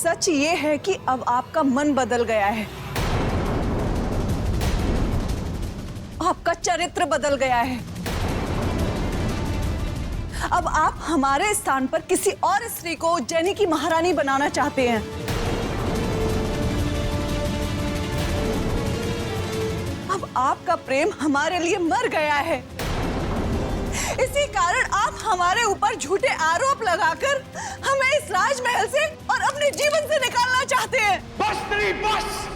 सच ये है कि अब आपका मन बदल गया है, आपका चरित्र बदल गया है। अब आप हमारे स्थान पर किसी और स्त्री को उज्जैनी की महारानी बनाना चाहते हैं। अब आपका प्रेम हमारे लिए मर गया है। इसी कारण आप हमारे ऊपर झूठे आरोप लगाकर हमें इस राजमहल से और अपने जीवन से निकालना चाहते हैं। बस स्त्री, बस।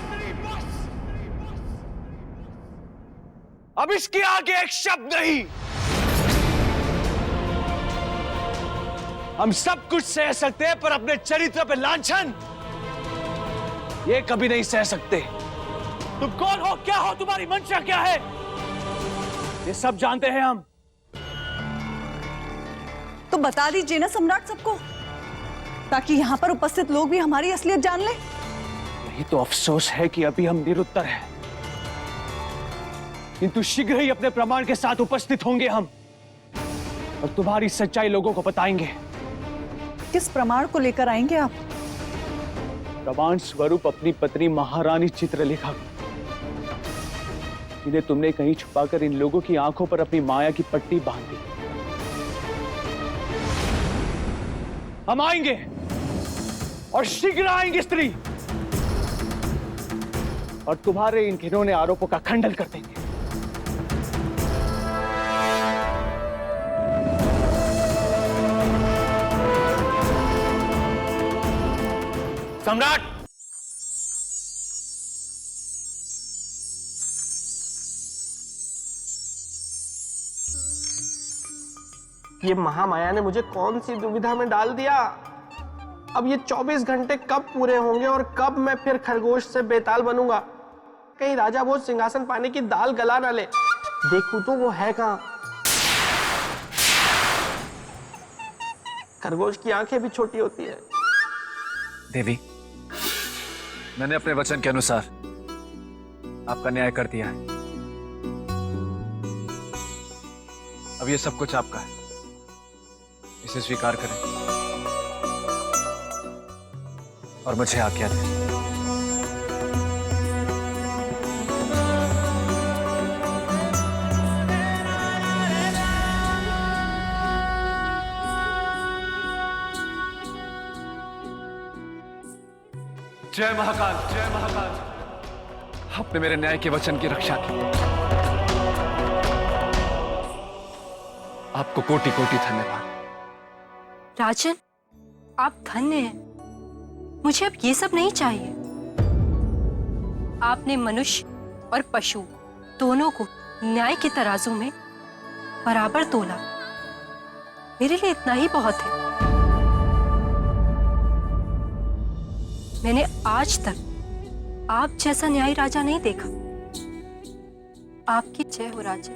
अब इसके आगे एक शब्द नहीं। हम सब कुछ सह सकते हैं, पर अपने चरित्र पे लांछन ये कभी नहीं सह सकते। तुम कौन हो, क्या हो, तुम्हारी मंशा क्या है, ये सब जानते हैं हम। तो बता दीजिए ना सम्राट सबको, ताकि यहाँ पर उपस्थित लोग भी हमारी असलियत जान लें। यही तो अफसोस है कि अभी हम निरुत्तर हैं, किंतु शीघ्र ही अपने प्रमाण के साथ उपस्थित होंगे हम, और तुम्हारी सच्चाई लोगों को बताएंगे। किस प्रमाण को लेकर आएंगे आप? प्रमाण स्वरूप अपनी पत्नी महारानी चित्रलेखा, इन्हें तुमने कहीं छुपाकर इन लोगों की आंखों पर अपनी माया की पट्टी बांध दी। हम आएंगे और शीघ्र आएंगे स्त्री, और तुम्हारे इन घिनौने आरोपों का खंडन कर देंगे। सम्राट, ये महामाया ने मुझे कौन सी दुविधा में डाल दिया। अब ये 24 घंटे कब पूरे होंगे और कब मैं फिर खरगोश से बेताल बनूंगा। कहीं राजा भोज सिंहासन पाने की दाल गला ना ले। देखूं तो वो है कहां। खरगोश की आंखें भी छोटी होती है। देवी, मैंने अपने वचन के अनुसार आपका न्याय कर दिया है। अब ये सब कुछ आपका है, इसे स्वीकार करें और मुझे आज्ञा दें। जय महाकाल, जय महाकाल। आपने मेरे न्याय के वचन की रक्षा की, आपको कोटि कोटि धन्यवाद। राजन, आप धन्य हैं। मुझे अब ये सब नहीं चाहिए। आपने मनुष्य और पशु दोनों को न्याय के तराजू में बराबर तोला। मेरे लिए इतना ही बहुत है। मैंने आज तक आप जैसा न्यायी राजा नहीं देखा। आपकी जय हो राजन।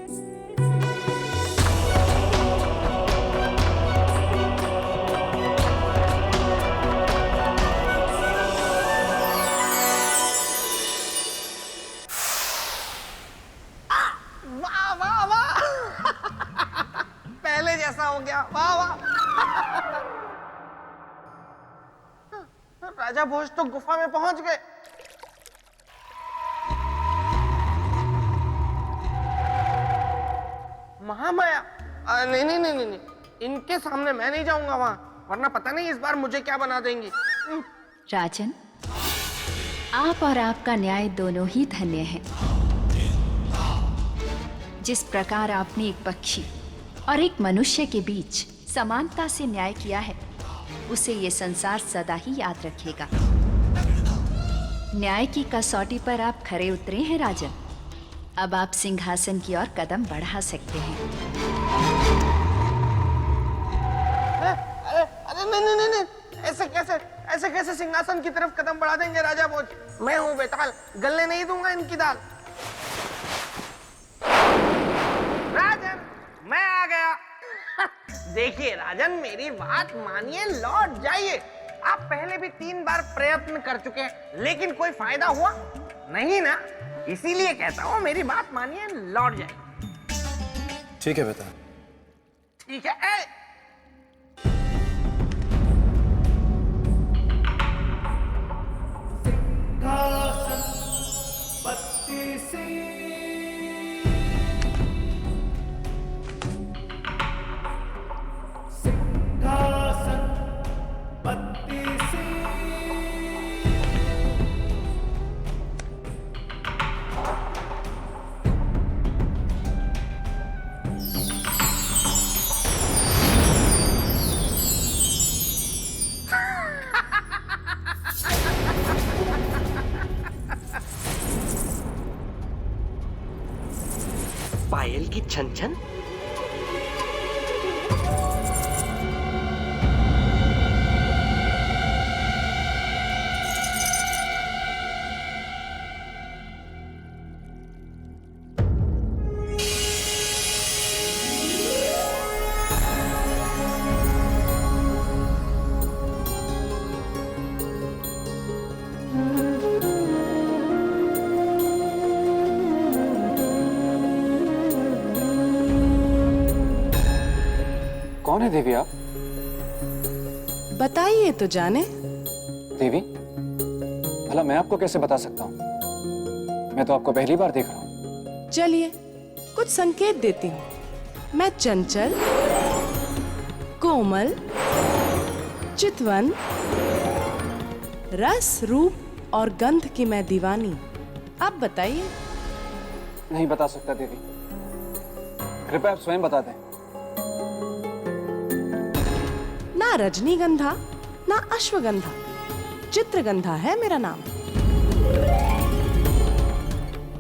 वाह वाह वाह। पहले जैसा हो गया। वाह वाह। राजा भोज तो गुफा में पहुंच गए। महामाया, नहीं नहीं नहीं नहीं, इनके सामने मैं नहीं जाऊंगा वहां, वरना पता नहीं इस बार मुझे क्या बना देंगी। राजन, आप और आपका न्याय दोनों ही धन्य हैं। जिस प्रकार आपने एक पक्षी और एक मनुष्य के बीच समानता से न्याय किया है, उसे ये संसार सदा ही याद रखेगा। न्याय की कसौटी पर आप खरे उतरे हैं राजन। अब आप सिंहासन की ओर कदम बढ़ा सकते हैं। अरे नहीं नहीं नहीं, ऐसे कैसे सिंहासन की तरफ कदम बढ़ा देंगे राजा भोज। मैं हूं बेताल, गलने नहीं दूंगा इनकी दाल। राजन, मैं आ गया। देखिए राजन, मेरी बात मानिए, लौट जाइए। आप पहले भी 3 बार प्रयत्न कर चुके हैं, लेकिन कोई फायदा हुआ नहीं ना। इसीलिए कहता हूँ, मेरी बात मानिए, लौट जाइए। ठीक है बेटा। ठीक है। महल की छन छन। कौन है देवी आप? बताइए तो जाने। देवी, भला मैं आपको कैसे बता सकता हूँ? मैं तो आपको पहली बार देख रहा हूँ। चलिए कुछ संकेत देती हूँ। मैं चंचल, कोमल, चितवन, रस, रूप और गंध की मैं दीवानी। आप बताइए। नहीं बता सकता देवी, कृपया आप स्वयं बता दें। ना रजनीगंधा ना अश्वगंधा, चित्रगंधा है मेरा नाम।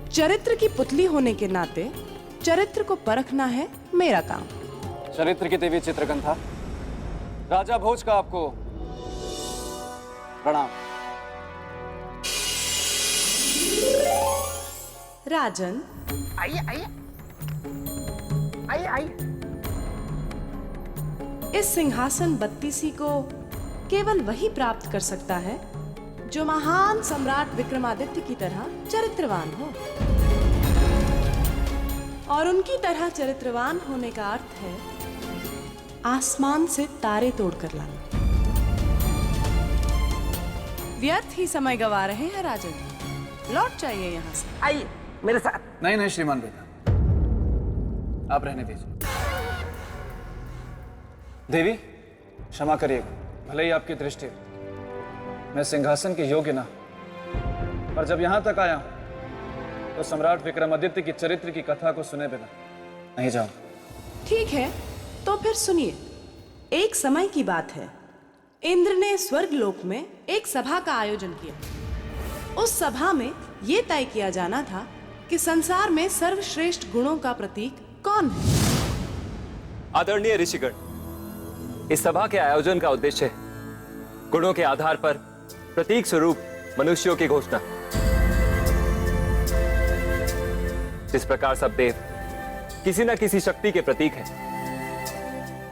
चरित्र की पुतली होने के नाते चरित्र को परखना है मेरा काम। चरित्र की देवी चित्रगंधा, राजा भोज का आपको प्रणाम। राजन, आइए आइए आइए आइए। इस सिंहासन बत्तीसी को केवल वही प्राप्त कर सकता है जो महान सम्राट विक्रमादित्य की तरह चरित्रवान हो। और उनकी तरह चरित्रवान होने का अर्थ है आसमान से तारे तोड़कर लाना। व्यर्थ ही समय गवा रहे हैं राजन, लौट जाइए यहाँ से। आइए मेरे साथ। नहीं नहीं श्रीमान बेटा, आप रहने दीजिए। देवी क्षमा करिएगा, भले ही आपकी दृष्टि मैं सिंहासन के योग्य ना, पर जब यहां तक आया तो सम्राट विक्रमादित्य की चरित्र की कथा को सुने बिना नहीं जाऊं। ठीक है तो फिर सुनिए। एक समय की बात है, इंद्र ने स्वर्गलोक में एक सभा का आयोजन किया। उस सभा में यह तय किया जाना था कि संसार में सर्वश्रेष्ठ गुणों का प्रतीक कौन है। आदरणीय ऋषिगण, इस सभा के आयोजन का उद्देश्य है गुणों के आधार पर प्रतीक स्वरूप मनुष्यों की घोषणा। जिस प्रकार सब देव किसी न किसी शक्ति के प्रतीक हैं,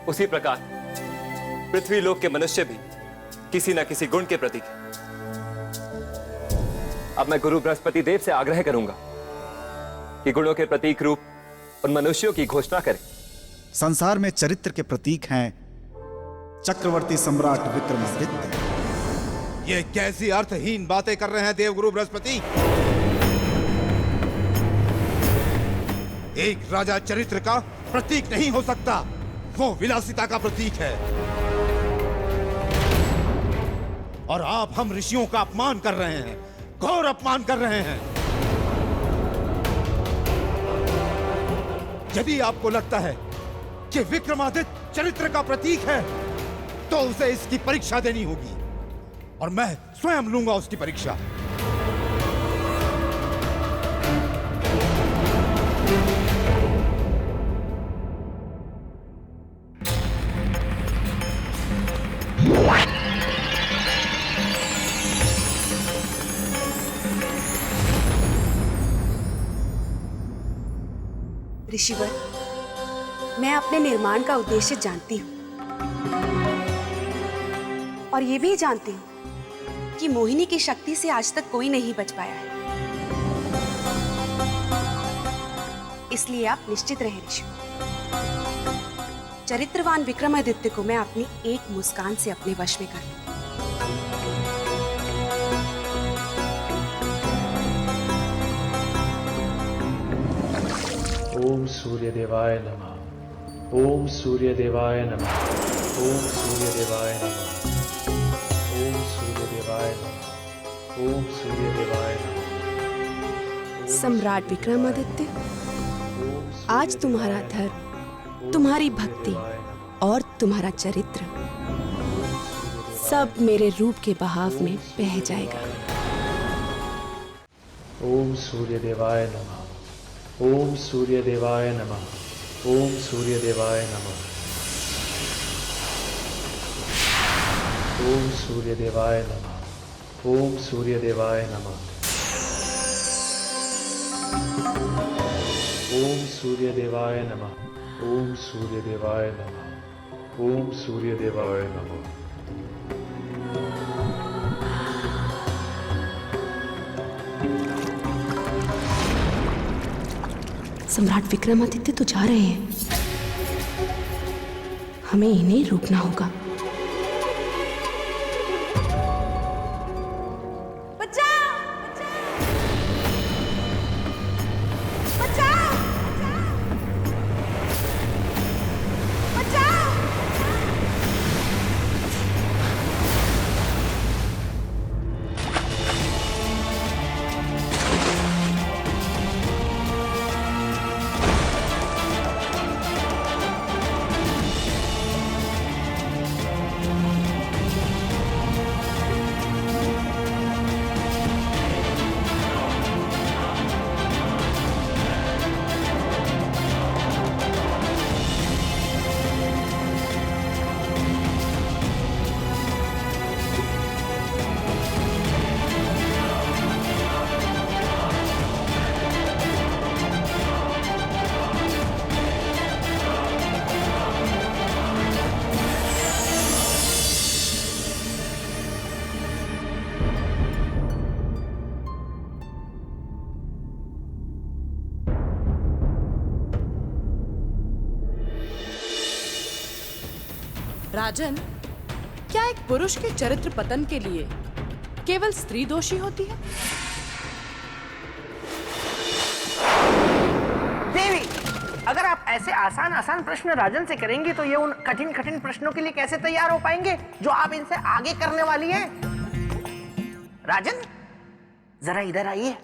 उसी प्रकार पृथ्वी लोक के मनुष्य भी किसी न किसी गुण के प्रतीक हैं। अब मैं गुरु बृहस्पति देव से आग्रह करूंगा कि गुणों के प्रतीक रूप उन मनुष्यों की घोषणा करें। संसार में चरित्र के प्रतीक हैं चक्रवर्ती सम्राट विक्रमादित्य। ये कैसी अर्थहीन बातें कर रहे हैं देवगुरु बृहस्पति? एक राजा चरित्र का प्रतीक नहीं हो सकता, वो विलासिता का प्रतीक है। और आप हम ऋषियों का अपमान कर रहे हैं, घोर अपमान कर रहे हैं। यदि आपको लगता है कि विक्रमादित्य चरित्र का प्रतीक है, तो उसे इसकी परीक्षा देनी होगी, और मैं स्वयं लूंगा उसकी परीक्षा। ऋषिवर, मैं अपने निर्माण का उद्देश्य जानती हूँ, और ये भी जानती हूँ कि मोहिनी की शक्ति से आज तक कोई नहीं बच पाया है। इसलिए आप निश्चित रहे ऋषिवर, चरित्रवान विक्रमादित्य को मैं अपनी एक मुस्कान से अपने वश में कर लूं। ओम सूर्य देवाय नमः। ओम सूर्य देवाय नमः। ओम सूर्य देवाय नमः। ओम सूर्य देवाय नमः। ओम सूर्य देवाय नमः। सम्राट विक्रमादित्य, आज तुम्हारा धर्म, तुम्हारी भक्ति और तुम्हारा चरित्र सब मेरे रूप के बहाव में बह जाएगा। ओम सूर्य देवाय नमः। ओम सूर्य देवाय नमः। ओम सूर्य देवाय नमः। ओम सूर्य देवाय नमः। ओम सूर्य देवाय नमः। ओम सूर्य देवाय नमः। ओम सूर्य देवाय नमः। ओम सूर्य देवाय नमः। सम्राट विक्रमादित्य तो जा रहे हैं, हमें इन्हें रोकना होगा। राजन, क्या एक पुरुष के चरित्र पतन के लिए केवल स्त्री दोषी होती है? देवी, अगर आप ऐसे आसान आसान प्रश्न राजन से करेंगी तो ये उन कठिन कठिन प्रश्नों के लिए कैसे तैयार हो पाएंगे जो आप इनसे आगे करने वाली हैं? राजन, जरा इधर आइए।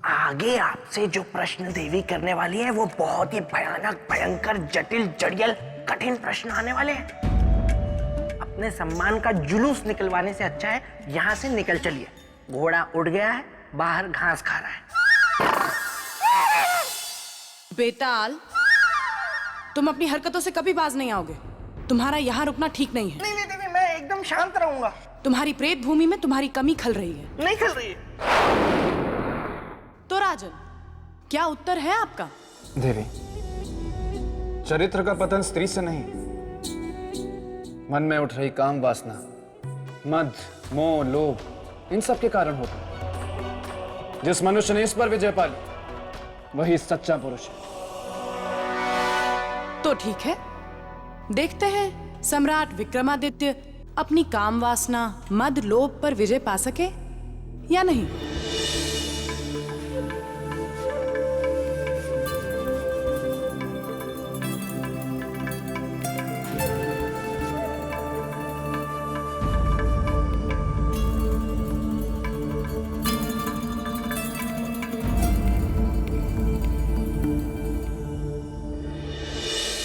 आगे आपसे जो प्रश्न देवी करने वाली है वो बहुत ही भयानक, भयंकर, जटिल, जड़ियल, कठिन प्रश्न आने वाले हैं। अपने सम्मान का जुलूस निकलवाने से अच्छा है यहां से निकल चलिए। घोड़ा उड़ गया है, बाहर घास खा रहा है। बेताल, तुम अपनी हरकतों से कभी बाज नहीं आओगे। तुम्हारा यहाँ रुकना ठीक नहीं है। नहीं नहीं देवी, मैं एकदम शांत रहूंगा। तुम्हारी प्रेत भूमि में तुम्हारी कमी खल रही है। नहीं खल रही है। तो राजन, क्या उत्तर है आपका? देवी, चरित्र का पतन स्त्री से नहीं, मन में उठ रही काम वासना, मद, मोह, लोभ, इन सब के कारण होता है। जिस मनुष्य ने इस पर विजय पाली वही सच्चा पुरुष है। तो ठीक है, देखते हैं सम्राट विक्रमादित्य अपनी काम वासना, मद, लोभ पर विजय पा सके या नहीं।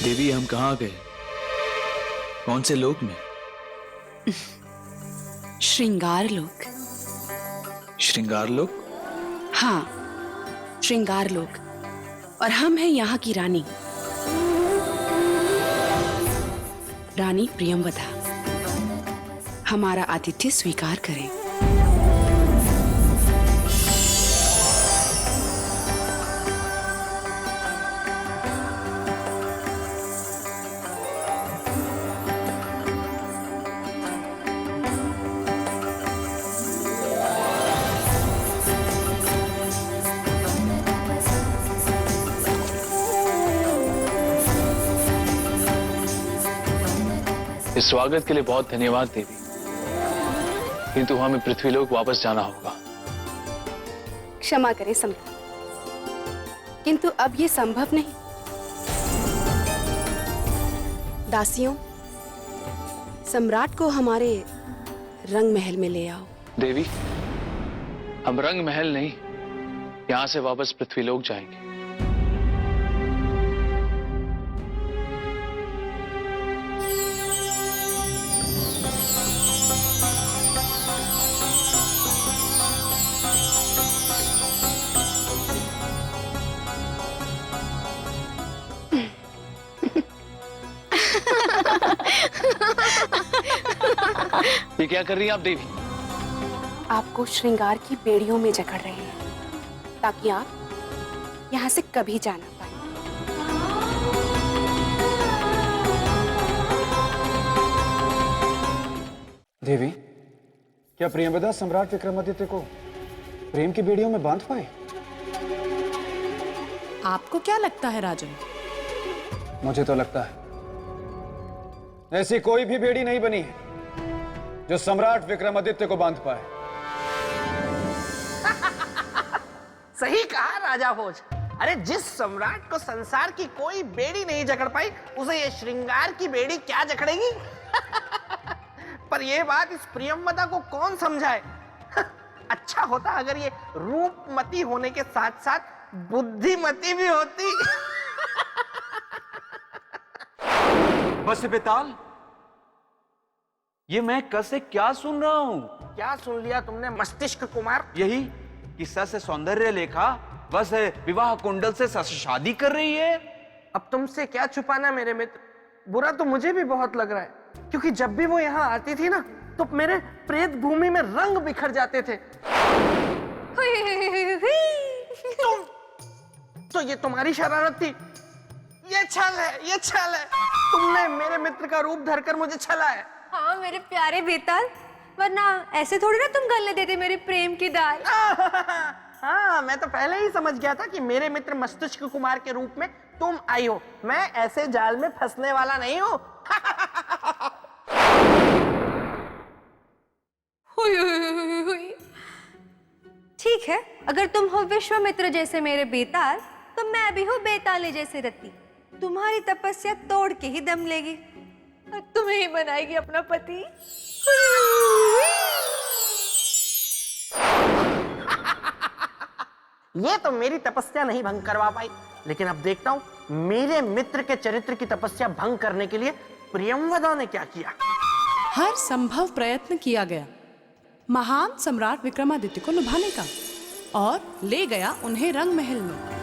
देवी, हम कहाँ गए? कौन से लोक में? श्रृंगार लोक। श्रृंगार लोक? हाँ, श्रृंगार लोक। और हम हैं यहाँ की रानी, रानी प्रियंवदा। हमारा आतिथ्य स्वीकार करें। इस स्वागत के लिए बहुत धन्यवाद देवी, किंतु हमें पृथ्वीलोक वापस जाना होगा। क्षमा करें सम्राट, किंतु अब ये संभव नहीं। दासियों, सम्राट को हमारे रंग महल में ले आओ। देवी, हम रंग महल नहीं, यहां से वापस पृथ्वीलोक जाएंगे। ये क्या कर रही हैं आप देवी? आपको श्रृंगार की बेड़ियों में जकड़ रहे हैं ताकि आप यहाँ से कभी जा ना पाए। देवी, क्या प्रियंवदा सम्राट विक्रमादित्य को प्रेम की बेड़ियों में बांध पाए? आपको क्या लगता है राजन? मुझे तो लगता है ऐसी कोई भी बेड़ी नहीं बनी है जो सम्राट विक्रमादित्य को बांध पाए। सही कहा राजा भोज। अरे जिस सम्राट को संसार की कोई बेड़ी नहीं जकड़ पाई, उसे ये श्रृंगार की बेड़ी क्या जकड़ेगी? पर यह बात इस प्रियंवदा को कौन समझाए? अच्छा होता अगर ये रूपमती होने के साथ साथ बुद्धिमती भी होती। बस बेताल, ये मैं कैसे क्या सुन रहा हूं? क्या सुन लिया तुमने मस्तिष्क कुमार? यही कि सस सौंदर्य लेखा बस विवाह कुंडल से सस शादी कर रही है। अब तुमसे क्या छुपाना मेरे मित्र, बुरा तो मुझे भी बहुत लग रहा है, क्योंकि जब भी वो यहाँ आती थी ना तो मेरे प्रेत भूमि में रंग बिखर जाते थे। तो ये तुम्हारी शरारत थी? ये छल है, ये छल है। तुमने मेरे मित्र का रूप धरकर मुझे छला है। हाँ मेरे प्यारे बेताल, वरना ऐसे थोड़ी ना तुम गलने देते मेरे प्रेम की दाल। हाँ, मैं तो पहले ही समझ गया था कि मेरे मित्र मस्तिष्क कुमार के रूप में तुम आई हो। मैं ऐसे जाल में फंसने वाला नहीं हूँ। ठीक है, अगर तुम हो विश्वामित्र जैसे मेरे बेताल, तो मैं भी हूँ बेताले जैसे रति। तुम्हारी तपस्या तोड़ के ही दम लेगी और तुम्हें ही बनाएगी अपना पति। ये तो मेरी तपस्या नहीं भंग करवा पाई, लेकिन अब देखता हूं मेरे मित्र के चरित्र की तपस्या भंग करने के लिए प्रियंवदा ने क्या किया। हर संभव प्रयत्न किया गया महान सम्राट विक्रमादित्य को लुभाने का, और ले गया उन्हें रंग महल में।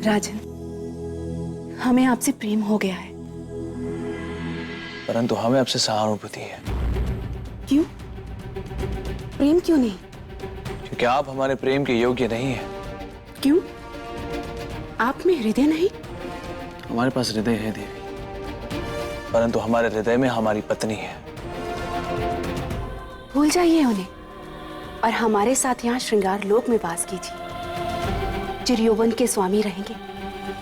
राजन, हमें आपसे प्रेम हो गया है। परंतु हमें आपसे सहानुभूति है। क्यों? प्रेम क्यों नहीं? क्योंकि आप हमारे प्रेम के योग्य नहीं है। क्यों? आप में हृदय नहीं? हमारे पास हृदय है देवी, परंतु हमारे हृदय में हमारी पत्नी है। भूल जाइए उन्हें और हमारे साथ यहाँ श्रृंगार लोक में वास कीजिए। चिरयौवन के स्वामी रहेंगे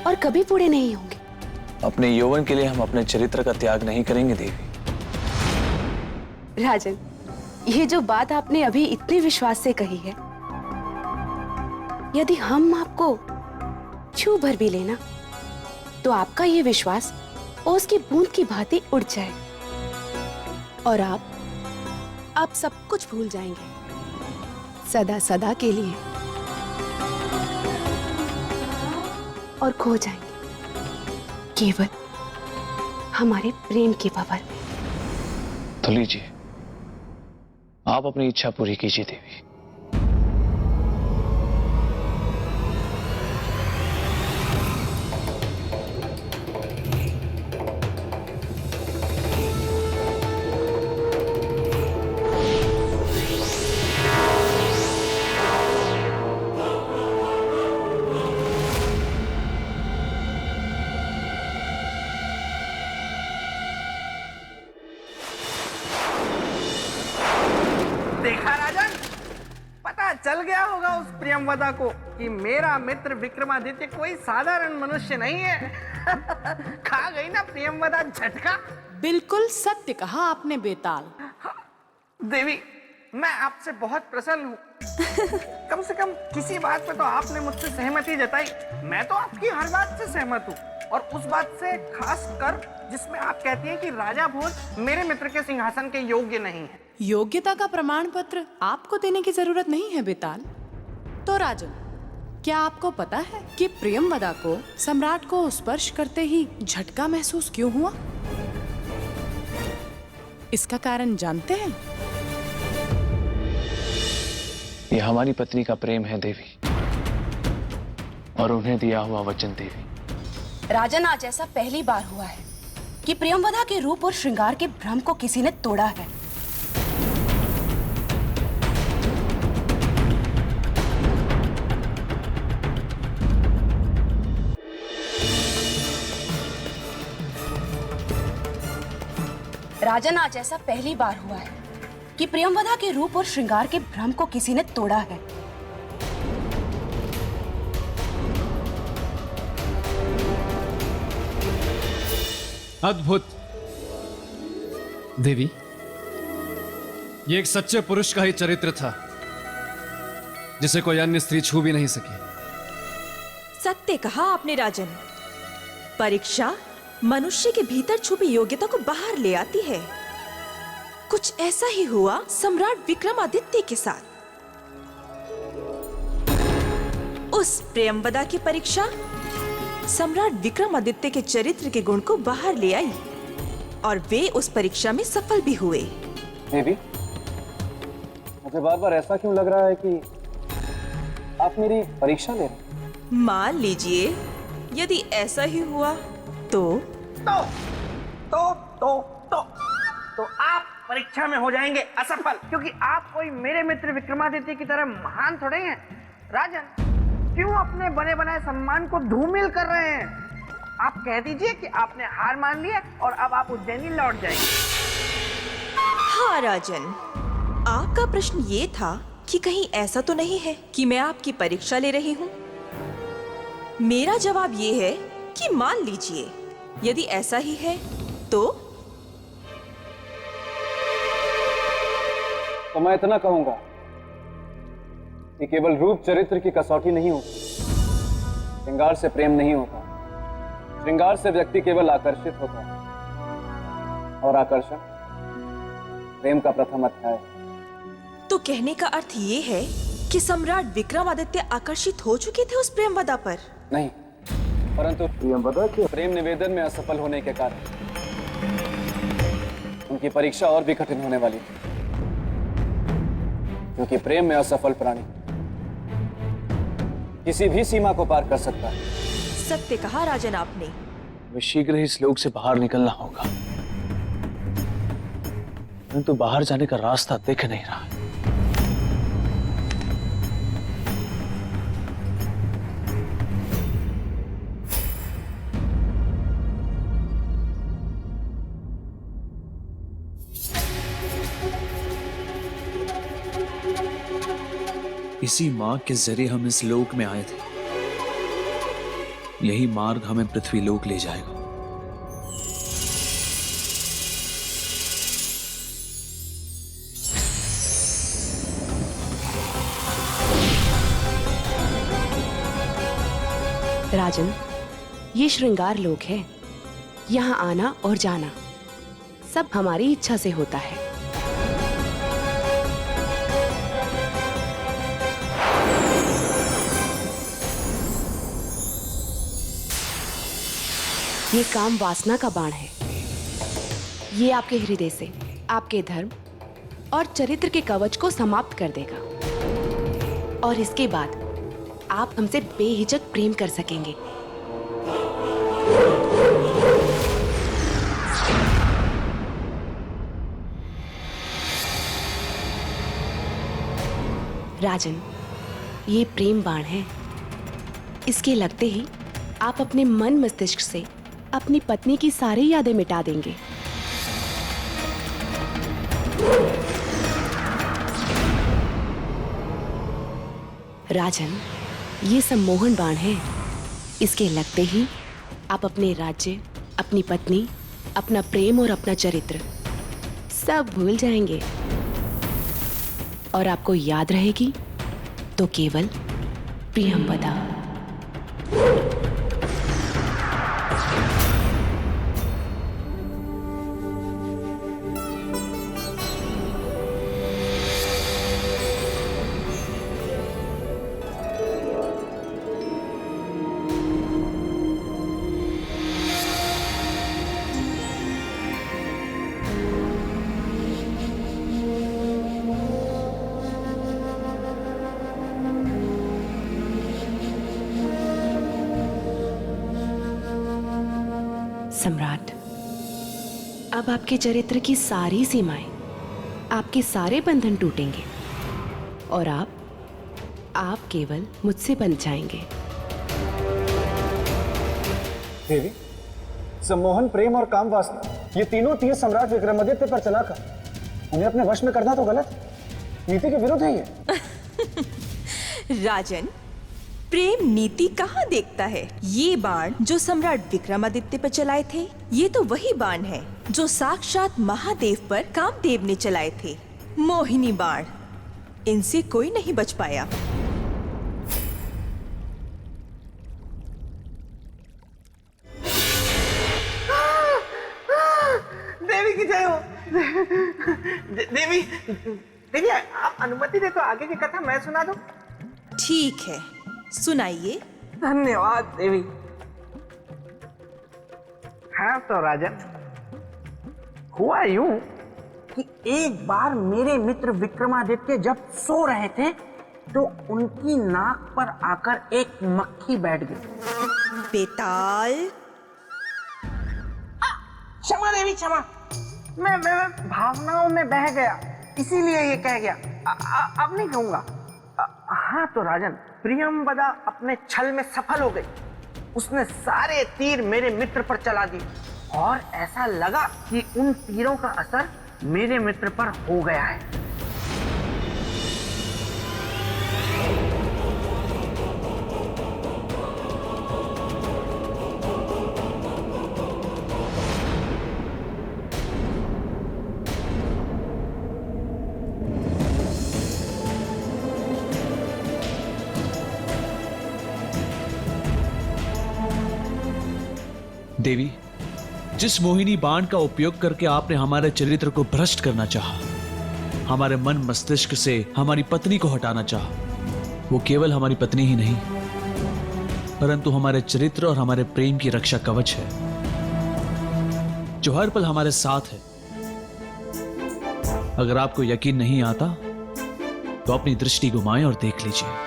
और कभी बूढ़े नहीं होंगे। अपने यौवन के लिए हम अपने चरित्र का त्याग नहीं करेंगे देवी। राजन, ये जो बात आपने अभी इतने विश्वास से कही है, यदि हम आपको छू भर भी लेना तो आपका ये विश्वास ओस की बूंद की भांति उड़ जाए और आप सब कुछ भूल जाएंगे सदा सदा के लिए और खो जाएंगे केवल हमारे प्रेम के भंवर में। तो लीजिए, आप अपनी इच्छा पूरी कीजिए देवी। देखा राजन, पता चल गया होगा उस प्रियंवदा को कि मेरा मित्र विक्रमादित्य कोई साधारण मनुष्य नहीं है। खा गई ना प्रियंवदा झटका। बिल्कुल सत्य कहा आपने बेताल। देवी, मैं आपसे बहुत प्रसन्न हूँ। कम से कम किसी बात पे तो आपने मुझसे सहमति जताई। मैं तो आपकी हर बात से सहमत हूँ, और उस बात से खास कर जिसमें आप कहती हैं कि राजा भोज मेरे मित्र के सिंहासन के योग्य नहीं है। योग्यता का प्रमाण पत्र आपको देने की जरूरत नहीं है बेताल। तो राजन, क्या आपको पता है कि प्रियमवदा को सम्राट को स्पर्श करते ही झटका महसूस क्यों हुआ? इसका कारण जानते हैं? ये हमारी पत्नी का प्रेम है देवी, और उन्हें दिया हुआ वचन देवी। राजन, आज ऐसा पहली बार हुआ है कि प्रियमवदा के रूप और श्रृंगार के भ्रम को किसी ने तोड़ा है। राजन, आज ऐसा पहली बार हुआ है कि प्रियमवदा के रूप और श्रृंगार के भ्रम को किसी ने तोड़ा है। अद्भुत देवी, ये एक सच्चे पुरुष का ही चरित्र था जिसे कोई अन्य स्त्री छू भी नहीं सकी। सत्य कहा आपने राजन। परीक्षा मनुष्य के भीतर छुपी योग्यता को बाहर ले आती है। कुछ ऐसा ही हुआ सम्राट विक्रमादित्य के साथ। उस प्रियमवदा की परीक्षा सम्राट विक्रमादित्य के चरित्र के गुण को बाहर ले आई, और वे उस परीक्षा में सफल भी हुए। देवी, मुझे बार बार ऐसा क्यों लग रहा है कि आप मेरी परीक्षा ले रहे हैं? मान लीजिए यदि ऐसा ही हुआ तो आप परीक्षा में हो जाएंगे असफल, क्योंकि आप कोई मेरे मित्र विक्रमादित्य की तरह महान थोड़े हैं। राजन, क्यों अपने बने बनाए सम्मान को धूमिल कर रहे हैं? आप कह दीजिए कि आपने हार मान लिया और अब आप उज्जैनी लौट जाएंगे। हाँ राजन, आपका प्रश्न ये था कि कहीं ऐसा तो नहीं है कि मैं आपकी परीक्षा ले रही हूँ। मेरा जवाब ये है कि मान लीजिए यदि ऐसा ही है तो मैं इतना कहूंगा कि केवल रूप चरित्र की कसौटी नहीं होती, श्रृंगार से प्रेम नहीं होता। श्रृंगार से व्यक्ति केवल आकर्षित होता है, और आकर्षण प्रेम का प्रथम अध्याय। तो कहने का अर्थ ये है कि सम्राट विक्रमादित्य आकर्षित हो चुके थे उस प्रियमवदा पर? नहीं, परंतु प्रियमवदा के प्रेम निवेदन में असफल होने के कारण उनकी परीक्षा और भी कठिन होने वाली थी, क्योंकि प्रेम में असफल प्राणी किसी भी सीमा को पार कर सकता है। सत्य कहा राजन आपने। हमें शीघ्र ही इस लोक से बाहर निकलना होगा, परंतु बाहर जाने का रास्ता दिख नहीं रहा है। इसी मार्ग के जरिए हम इस लोक में आए थे। यही मार्ग हमें पृथ्वी लोक ले जाएगा। राजन, ये श्रृंगार लोक है। यहाँ आना और जाना सब हमारी इच्छा से होता है। ये काम वासना का बाण है। ये आपके हृदय से आपके धर्म और चरित्र के कवच को समाप्त कर देगा, और इसके बाद आप हमसे बेहिचक प्रेम कर सकेंगे। राजन, ये प्रेम बाण है। इसके लगते ही आप अपने मन मस्तिष्क से अपनी पत्नी की सारी यादें मिटा देंगे। राजन, ये सम्मोहन बाण है। इसके लगते ही आप अपने राज्य, अपनी पत्नी, अपना प्रेम और अपना चरित्र सब भूल जाएंगे। और आपको याद रहेगी तो केवल प्रियंवदा। सम्राट, अब आपके चरित्र की सारी सीमाएं, आपके सारे बंधन टूटेंगे और आप केवल मुझसे बन जाएंगे। देवी, सम्मोहन, प्रेम और काम वासना, ये तीनों तीर सम्राट विक्रमादित्य पर चलाकर उन्हें अपने वश में करना तो गलत है, नीति के विरुद्ध है ये। राजन, प्रेम नीति कहाँ देखता है? ये बाण जो सम्राट विक्रमादित्य पर चलाए थे, ये तो वही बाण है जो साक्षात महादेव पर कामदेव ने चलाए थे। मोहिनी बाण, इनसे कोई नहीं बच पाया। देवी की जय हो। देवी, देवी आप अनुमति दे तो आगे की कथा मैं सुना दूं? ठीक है, सुनाइए। धन्यवाद देवी। हाँ तो राजन, हुआ यूं कि एक बार मेरे मित्र विक्रमादित्य जब सो रहे थे तो उनकी नाक पर आकर एक मक्खी बैठ गई। बेताल, क्षमा देवी क्षमा, मैं भावनाओं में बह गया, इसीलिए ये कह गया। अब नहीं कहूंगा। हाँ तो राजन, प्रियंवदा अपने छल में सफल हो गई। उसने सारे तीर मेरे मित्र पर चला दिए और ऐसा लगा कि उन तीरों का असर मेरे मित्र पर हो गया है। देवी, जिस मोहिनी बाण का उपयोग करके आपने हमारे चरित्र को भ्रष्ट करना चाहा, हमारे मन मस्तिष्क से हमारी पत्नी को हटाना चाहा, वो केवल हमारी पत्नी ही नहीं परंतु हमारे चरित्र और हमारे प्रेम की रक्षा कवच है, जो हर पल हमारे साथ है। अगर आपको यकीन नहीं आता तो अपनी दृष्टि घुमाएं और देख लीजिए।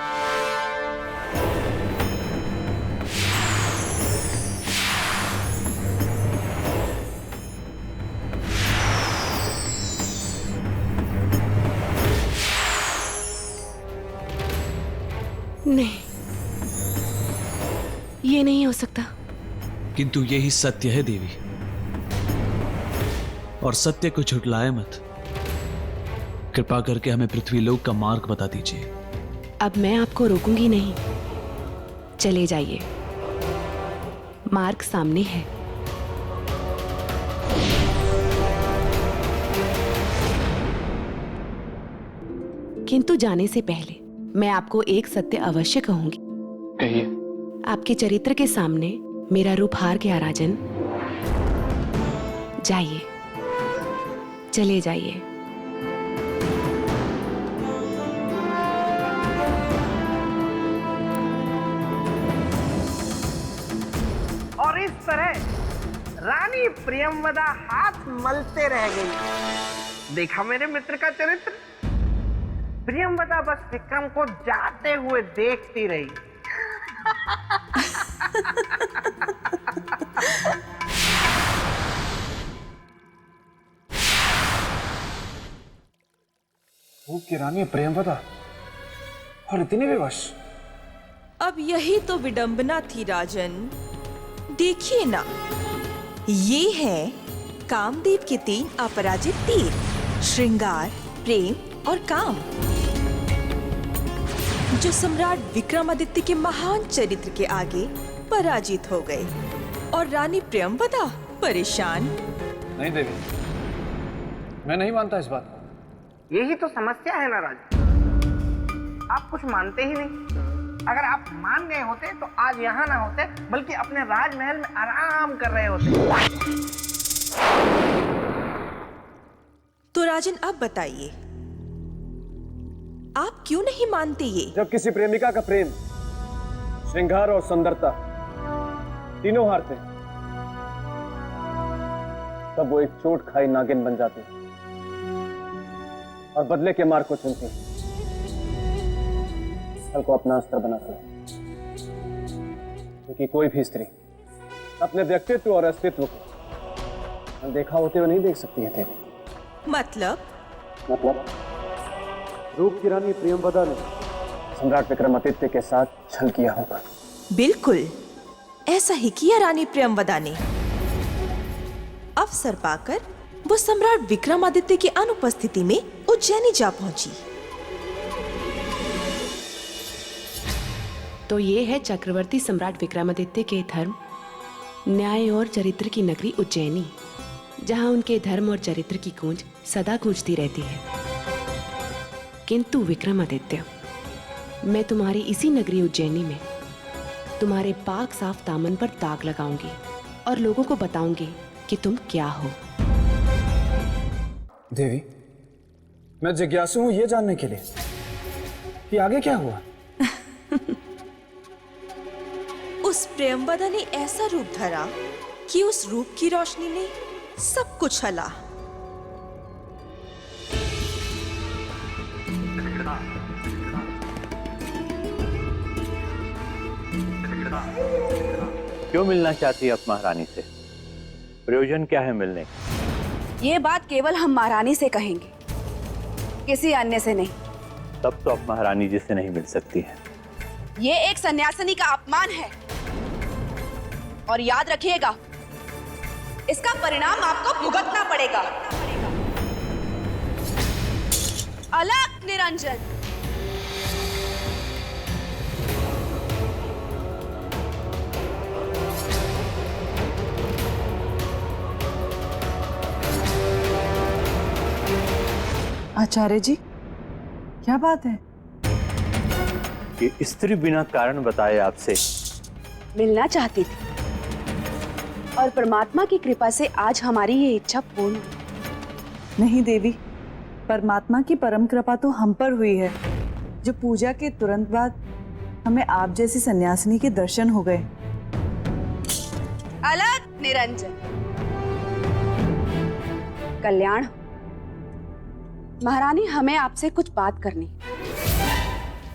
नहीं, ये नहीं हो सकता। किंतु यही सत्य है देवी, और सत्य को झुठलाए मत। कृपा करके हमें पृथ्वीलोक का मार्ग बता दीजिए। अब मैं आपको रोकूंगी नहीं, चले जाइए, मार्ग सामने है। किंतु जाने से पहले मैं आपको एक सत्य अवश्य कहूंगी। कहिए। आपके चरित्र के सामने मेरा रूप हार गया राजन। जाइए, चले जाइए। और इस तरह रानी प्रियंवदा हाथ मलते रह गई। देखा मेरे मित्र का चरित्र। प्रियंवदा बस विक्रम को जाते हुए देखती रही। वो की रानी प्रियंवदा और इतनी विवश। अब यही तो विडंबना थी राजन। देखिए ना, ये है कामदेव के 3 अपराजित तीर, श्रृंगार, प्रेम और काम, जो सम्राट विक्रमादित्य के महान चरित्र के आगे पराजित हो गए। और रानी प्रियंवदा परेशान। नहीं देवी, मैं नहीं मानता इस बात को। यही तो समस्या है ना राजा। आप कुछ मानते ही नहीं। अगर आप मान गए होते तो आज यहाँ ना होते, बल्कि अपने राजमहल में आराम कर रहे होते। तो राजन, अब बताइए, आप क्यों नहीं मानते ये? जब किसी प्रेमिका का प्रेम, श्रृंगार और सुंदरता तीनों हारते हैं, तब वो एक चोट खाई नागिन बन जाती है और बदले के मार्ग को चुनती है, फल को अपना अस्त्र बनाती है। क्योंकि कोई भी स्त्री अपने व्यक्तित्व और अस्तित्व को अनदेखा होते हुए नहीं देख सकती है देवी। मतलब रूप की रानी प्रियंवदा ने सम्राट विक्रमादित्य के साथ छल किया होगा। बिल्कुल ऐसा ही किया रानी प्रियंवदा ने। अवसर पाकर वो सम्राट विक्रमादित्य की अनुपस्थिति में उज्जैनी जा पहुंची। तो ये है चक्रवर्ती सम्राट विक्रमादित्य के धर्म, न्याय और चरित्र की नगरी उज्जैनी, जहां उनके धर्म और चरित्र की गूंज सदा गूंजती रहती है। किंतु विक्रमादित्य, मैं तुम्हारी इसी नगरी उज्जैनी में तुम्हारे पाक साफ दामन पर दाग लगाऊंगी और लोगों को बताऊंगी कि तुम क्या हो। देवी, मैं जिज्ञासु हूं ये जानने के लिए कि आगे क्या हुआ। उस प्रियंवदा ने ऐसा रूप धरा कि उस रूप की रोशनी ने सब कुछ हला। क्यों मिलना चाहती है आप महारानी से? प्रयोजन क्या है मिलने? ये बात केवल हम महारानी से कहेंगे, किसी अन्य से नहीं। तब तो आप महारानी जी से नहीं मिल सकती हैं। ये एक सन्यासिनी का अपमान है और याद रखिएगा, इसका परिणाम आपको भुगतना पड़ेगा। अलग निरंजन। आचार्य जी, क्या बात है? कि स्त्री बिना कारण बताए आपसे मिलना चाहती थी और परमात्मा की कृपा से आज हमारी ये इच्छा पूर्ण हुई। नहीं देवी, परमात्मा की परम कृपा तो हम पर हुई है, जो पूजा के तुरंत बाद हमें आप जैसी सन्यासिनी के दर्शन हो गए। अलग निरंजन। कल्याण, महारानी, हमें आपसे कुछ बात करनी।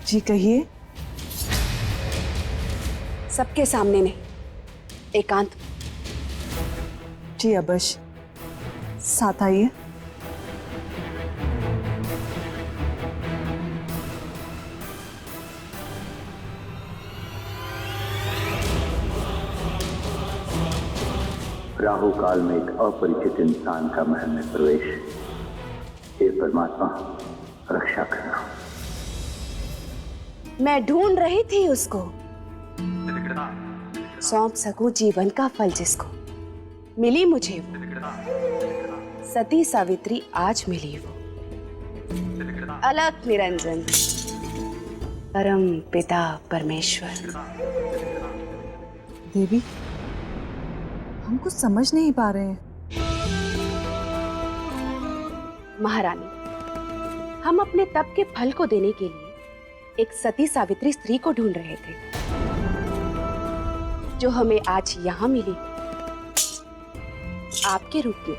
जी कहिए। सबके सामने नहीं, एकांत। जी अवश्य, साथ आइए। राहु काल में एक अपरिचित इंसान का महल में प्रवेश। हे परमात्मा, रक्षा करना। मैं ढूंढ रही थी उसको, सौंप सकूं जीवन का फल जिसको। मिली मुझे वो, सती सावित्री आज मिली वो। अलग निरंजन, परम पिता परमेश्वर। देवी, हम कुछ समझ नहीं पा रहे हैं। महारानी, हम अपने तप के फल को देने के लिए एक सती सावित्री स्त्री को ढूंढ रहे थे, जो हमें आज यहाँ मिली आपके रूप में।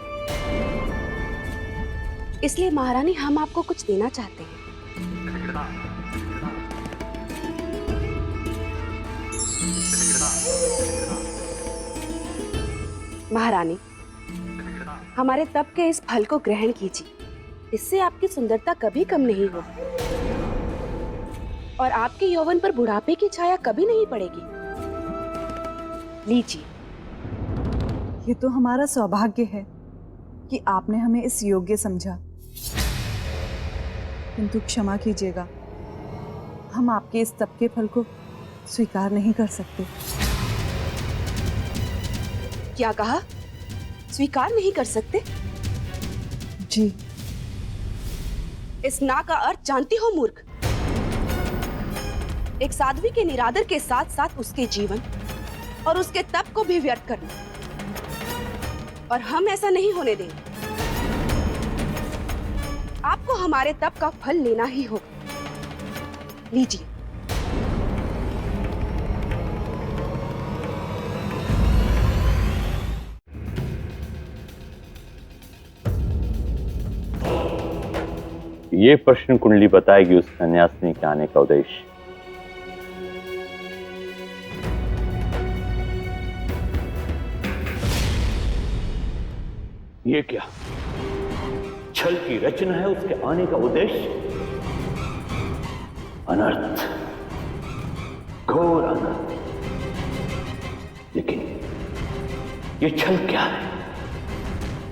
इसलिए महारानी, हम आपको कुछ देना चाहते हैं। महारानी, हमारे तप के इस फल को ग्रहण कीजिए। इससे आपकी सुंदरता कभी कम नहीं होगी और आपके यौवन पर बुढ़ापे की छाया कभी नहीं पड़ेगी। लीजिए। ये तो हमारा सौभाग्य है कि आपने हमें इस योग्य समझा, किंतु क्षमा कीजिएगा, हम आपके इस तप के फल को स्वीकार नहीं कर सकते। क्या कहा? स्वीकार नहीं कर सकते? जी। इस ना का अर्थ जानती हो मूर्ख? एक साध्वी के निरादर के साथ साथ उसके जीवन और उसके तप को भी व्यर्थ करना, और हम ऐसा नहीं होने देंगे। आपको हमारे तप का फल लेना ही होगा। लीजिए। ये प्रश्न कुंडली बताएगी उस सन्यासिनी के आने का उद्देश्य। ये क्या छल की रचना है? उसके आने का उद्देश्य अनर्थ, घोर अनर्थ। लेकिन ये छल क्या है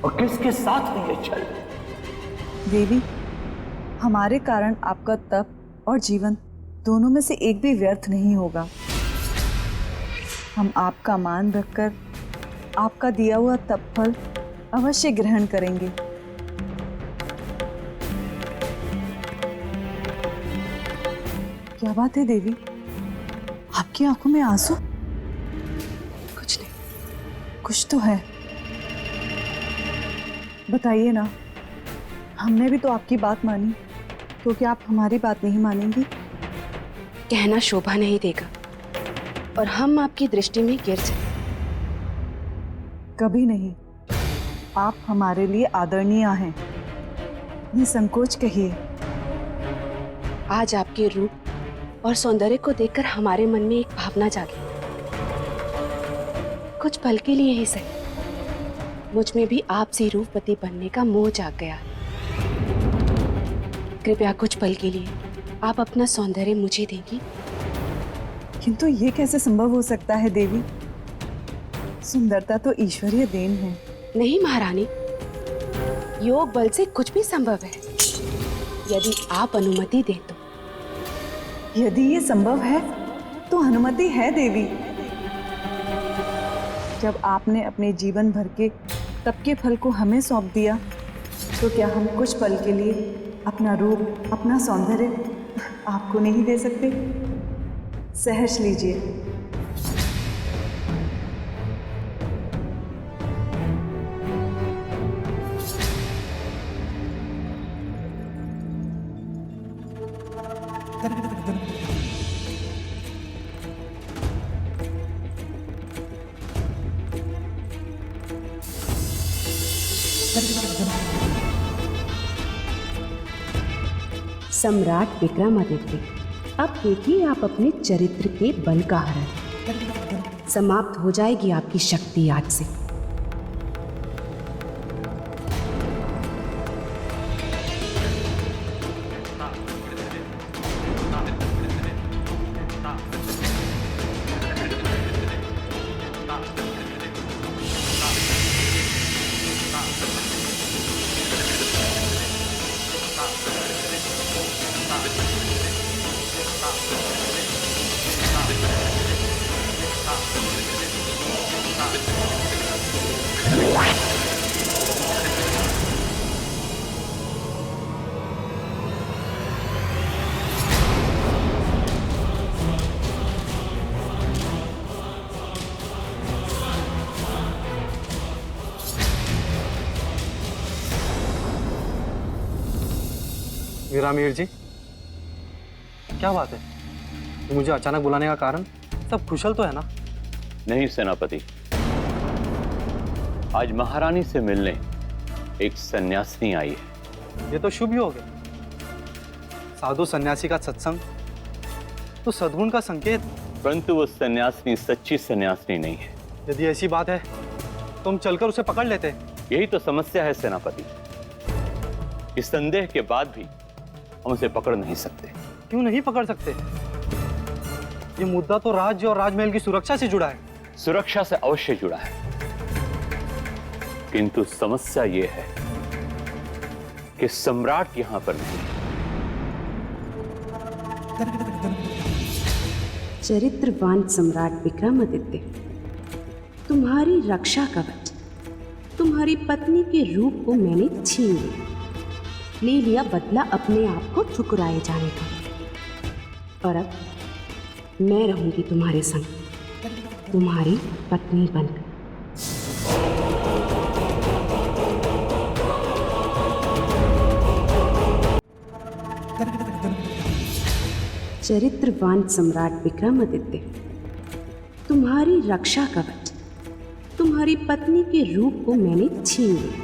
और किसके साथ है ये छल? देवी, हमारे कारण आपका तप और जीवन दोनों में से एक भी व्यर्थ नहीं होगा। हम आपका मान रखकर आपका दिया हुआ तप फल अवश्य ग्रहण करेंगे। क्या बात है देवी, आपकी आंखों में आंसू? कुछ नहीं। कुछ तो है, बताइए ना। हमने भी तो आपकी बात मानी, तो क्या आप हमारी बात नहीं मानेंगी? कहना शोभा नहीं देगा और हम आपकी दृष्टि में गिर जाए। कभी नहीं। आप हमारे लिए आदरणीय हैं, निसंकोच कहिए। आज आपके रूप और सौंदर्य को देखकर हमारे मन में एक भावना जागी। कुछ पल के लिए ही सही, मुझ में भी आपसी रूपवती बनने का मोह जाग गया। कृपया कुछ पल के लिए आप अपना सौंदर्य मुझे देंगी? किंतु ये कैसे संभव हो सकता है देवी? सुंदरता तो ईश्वरीय देन है। नहीं महारानी, योग बल से कुछ भी संभव है, यदि आप अनुमति दें तो। यदि ये संभव है तो अनुमति है देवी। जब आपने अपने जीवन भर के तप के फल को हमें सौंप दिया, तो क्या हम कुछ पल के लिए अपना रूप, अपना सौंदर्य आपको नहीं दे सकते? सहर्ष लीजिए। सम्राट विक्रमादित्य, अब देखिए आप अपने चरित्र के बल का हरण। समाप्त हो जाएगी आपकी शक्ति आज से। मीरामीर जी, क्या बात है? तो मुझे अचानक बुलाने का कारण? सब कुशल तो है ना? नहीं सेनापति, आज महारानी से मिलने एक सन्यासिनी आई है। ये तो शुभ ही हो गया। साधु सन्यासी का सत्संग तो सद्गुण का संकेत। परंतु वो सन्यासिनी सच्ची सन्यासिनी नहीं है। यदि ऐसी बात है तो हम चलकर उसे पकड़ लेते हैं। यही तो समस्या है सेनापति। इस संदेह के बाद भी हम उसे पकड़ नहीं सकते। क्यों नहीं पकड़ सकते? ये मुद्दा तो राज्य और राजमहल की सुरक्षा से जुड़ा है। सुरक्षा से अवश्य जुड़ा है, किंतु समस्या ये है कि सम्राट यहां पर नहीं। चरित्रवान सम्राट विक्रमादित्य, तुम्हारी रक्षा कवच, तुम्हारी पत्नी के रूप को मैंने छीन लिया, ले लिया बदला अपने आप को ठुकराए जाने का। और अब मैं रहूंगी तुम्हारे संग, तुम्हारी पत्नी बनकर। चरित्रवान सम्राट विक्रमादित्य, तुम्हारी रक्षा कवच, तुम्हारी पत्नी के रूप को मैंने छीन लिया,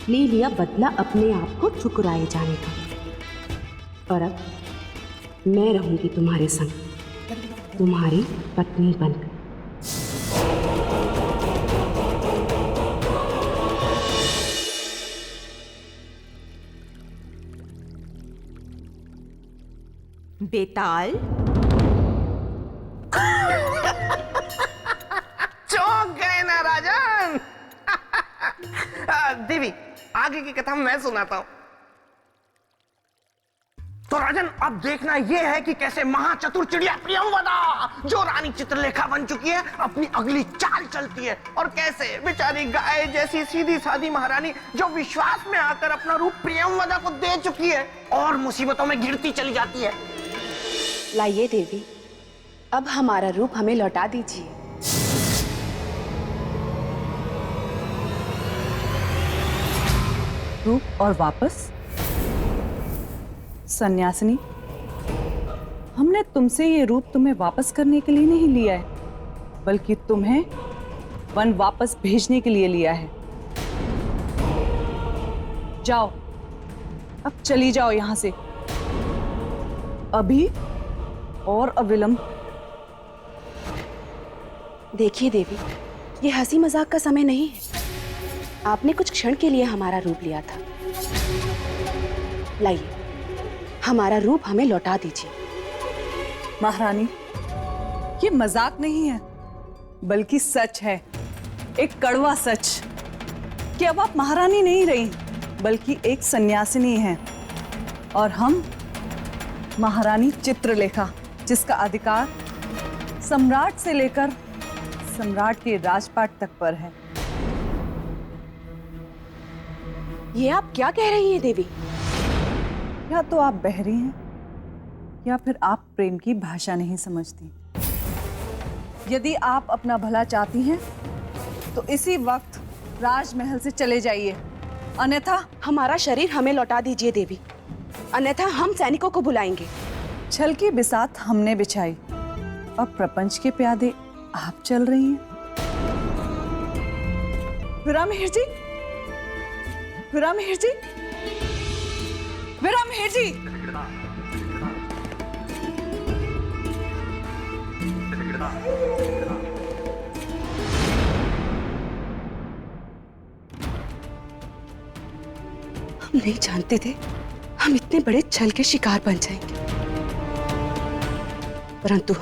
ले लिया बदला अपने आप को ठुकराए जाने का। और अब मैं रहूंगी तुम्हारे संग, तुम्हारी पत्नी बनकर। बेताल, चौंक गए ना राजन? देवी, आगे की कथा मैं सुनाता हूं। तो राजन, अब देखना यह है कि कैसे महाचतुर चिड़िया प्रियंवदा, जो रानी चित्रलेखा बन चुकी है, अपनी अगली चाल चलती है, और कैसे बेचारी गाय जैसी सीधी सादी महारानी, जो विश्वास में आकर अपना रूप प्रियंवदा को दे चुकी है, और मुसीबतों में गिरती चली जाती है। लाइए देवी, अब हमारा रूप हमें लौटा दीजिए। रूप और वापस? सन्यासिनी, हमने तुमसे ये रूप तुम्हें वापस करने के लिए नहीं लिया है, बल्कि तुम्हें वन वापस भेजने के लिए लिया है। जाओ, अब चली जाओ यहां से, अभी और अविलंब। देखिए देवी, ये हंसी मजाक का समय नहीं है। आपने कुछ क्षण के लिए हमारा रूप लिया था। लाइए, हमारा रूप हमें लौटा दीजिए। महारानी, ये मजाक नहीं है, बल्कि सच है, एक कड़वा सच, कि अब आप महारानी नहीं रही, बल्कि एक सन्यासिनी हैं, और हम महारानी चित्रलेखा, जिसका अधिकार सम्राट से लेकर सम्राट के राजपाट तक पर है। ये आप क्या कह रही हैं देवी? या तो आप बहरी हैं, या फिर आप प्रेम की भाषा नहीं समझती। यदि आप अपना भला चाहती हैं, तो इसी वक्त राजमहल से चले जाइए, अन्यथा हमारा शरीर हमें लौटा दीजिए देवी, अन्यथा हम सैनिकों को बुलाएंगे। छल की बिसात हमने बिछाई, अब प्रपंच के प्यादे आप चल रही हैं। विरामहेर जी, विरामहेर जी, विरामहेर जी, हम नहीं जानते थे हम इतने बड़े छल के शिकार बन जाएंगे, परंतु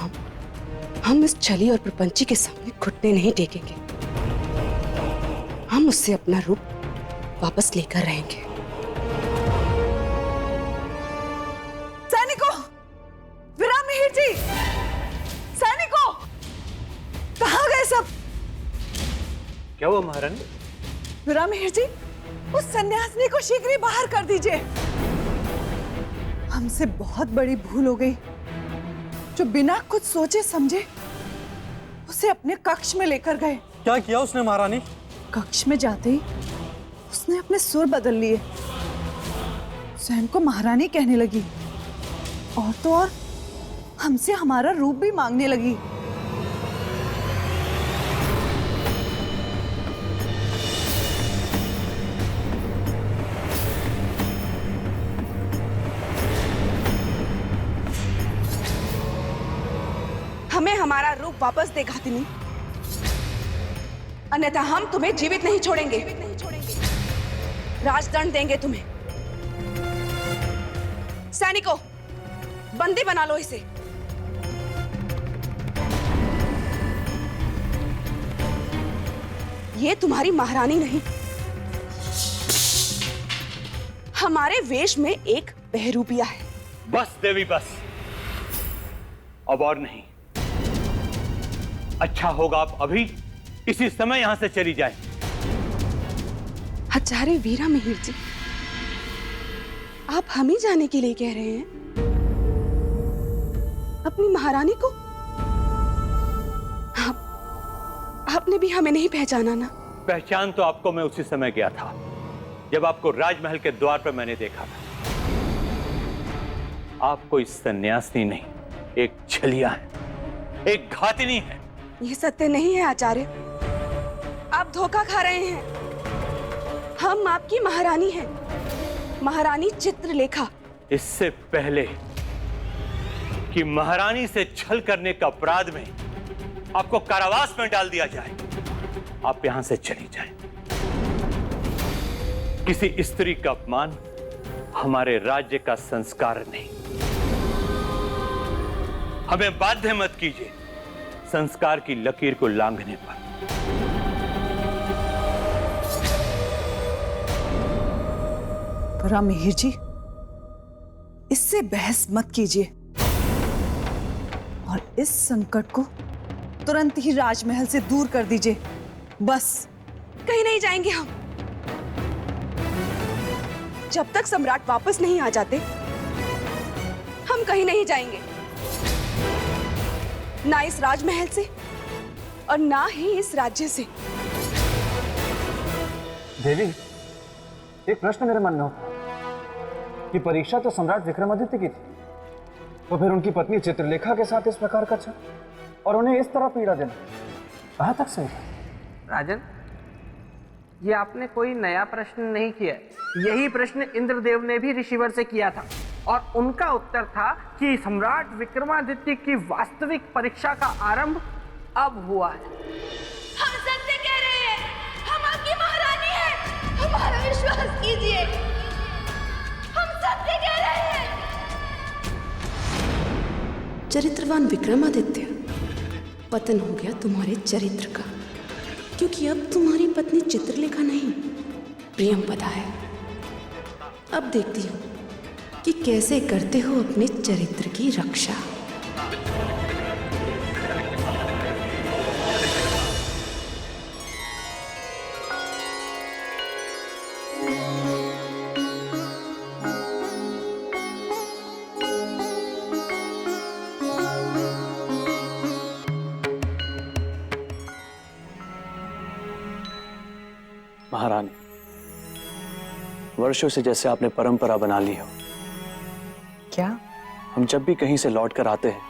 हम इस छली और प्रपंची के सामने घुटने नहीं टेकेंगे। हम उससे अपना रूप वापस लेकर रहेंगे। सैनिकों, विरामहेर जी, सैनिकों, कहाँ गए सब? क्या हुआ महारानी? विरामहेर जी, उस सन्यासिनी को शीघ्र ही बाहर कर दीजिए। हमसे बहुत बड़ी भूल हो गई, जो बिना कुछ सोचे समझे उसे अपने कक्ष में लेकर गए। क्या किया उसने महारानी? कक्ष में जाते ही उसने अपने सुर बदल लिए, स्वयं को महारानी कहने लगी, और तो और हमसे हमारा रूप भी मांगने लगी। हमें हमारा रूप वापस दे घातिनी, अन्यथा हम तुम्हें जीवित नहीं छोड़ेंगे। राजदंड देंगे तुम्हें। सैनिकों, बंदी बना लो इसे। ये तुम्हारी महारानी नहीं, हमारे वेश में एक बहरूपिया है। बस देवी, बस, अब और नहीं। अच्छा होगा आप अभी इसी समय यहां से चली जाए। आचार्य वीरामिहिर जी, आप हम ही जाने के लिए कह रहे हैं? अपनी महारानी को? आपने भी हमें नहीं पहचाना ना? पहचान तो आपको मैं उसी समय गया था जब आपको राजमहल के द्वार पर मैंने देखा था। आप कोई सन्यासिनी नहीं, एक छलिया है, एक घातिनी है। ये सत्य नहीं है आचार्य, आप धोखा खा रहे हैं। हम आपकी महारानी हैं, महारानी चित्रलेखा। इससे पहले कि महारानी से छल करने का अपराध में आपको कारावास में डाल दिया जाए, आप यहां से चली जाएं। किसी स्त्री का अपमान हमारे राज्य का संस्कार नहीं। हमें बाध्य मत कीजिए संस्कार की लकीर को लांघने पर। राममिहिर जी, इससे बहस मत कीजिए और इस संकट को तुरंत ही राजमहल से दूर कर दीजिए। बस। कहीं नहीं जाएंगे हम। जब तक सम्राट वापस नहीं आ जाते, हम कहीं नहीं जाएंगे। ना इस राजमहल से और ना ही इस राज्य से। देवी, एक प्रश्न मेरे मन में होता कि परीक्षा तो सम्राट विक्रमादित्य की थी, तो फिर उनकी पत्नी चित्रलेखा के साथ इस प्रकार का छल और उन्हें इस तरह पीड़ा देना कहां तक सही है? राजन, ये आपने कोई नया प्रश्न नहीं किया। यही प्रश्न इंद्रदेव ने भी ऋषिवर से किया था और उनका उत्तर था कि सम्राट विक्रमादित्य की वास्तविक परीक्षा का आरंभ अब हुआ है। हम सत्य कह रहे हैं, हम आपकी महारानी हैं, हमारा विश्वास कीजिए, हम सत्य कह रहे हैं। चरित्रवान विक्रमादित्य, पतन हो गया तुम्हारे चरित्र का, क्योंकि अब तुम्हारी पत्नी चित्रलेखा नहीं, प्रियंवदा है। अब देखती हूँ कि कैसे करते हो अपने चरित्र की रक्षा। महारानी, वर्षों से जैसे आपने परंपरा बना ली हो, क्या? हम जब भी कहीं से लौट कर आते हैं,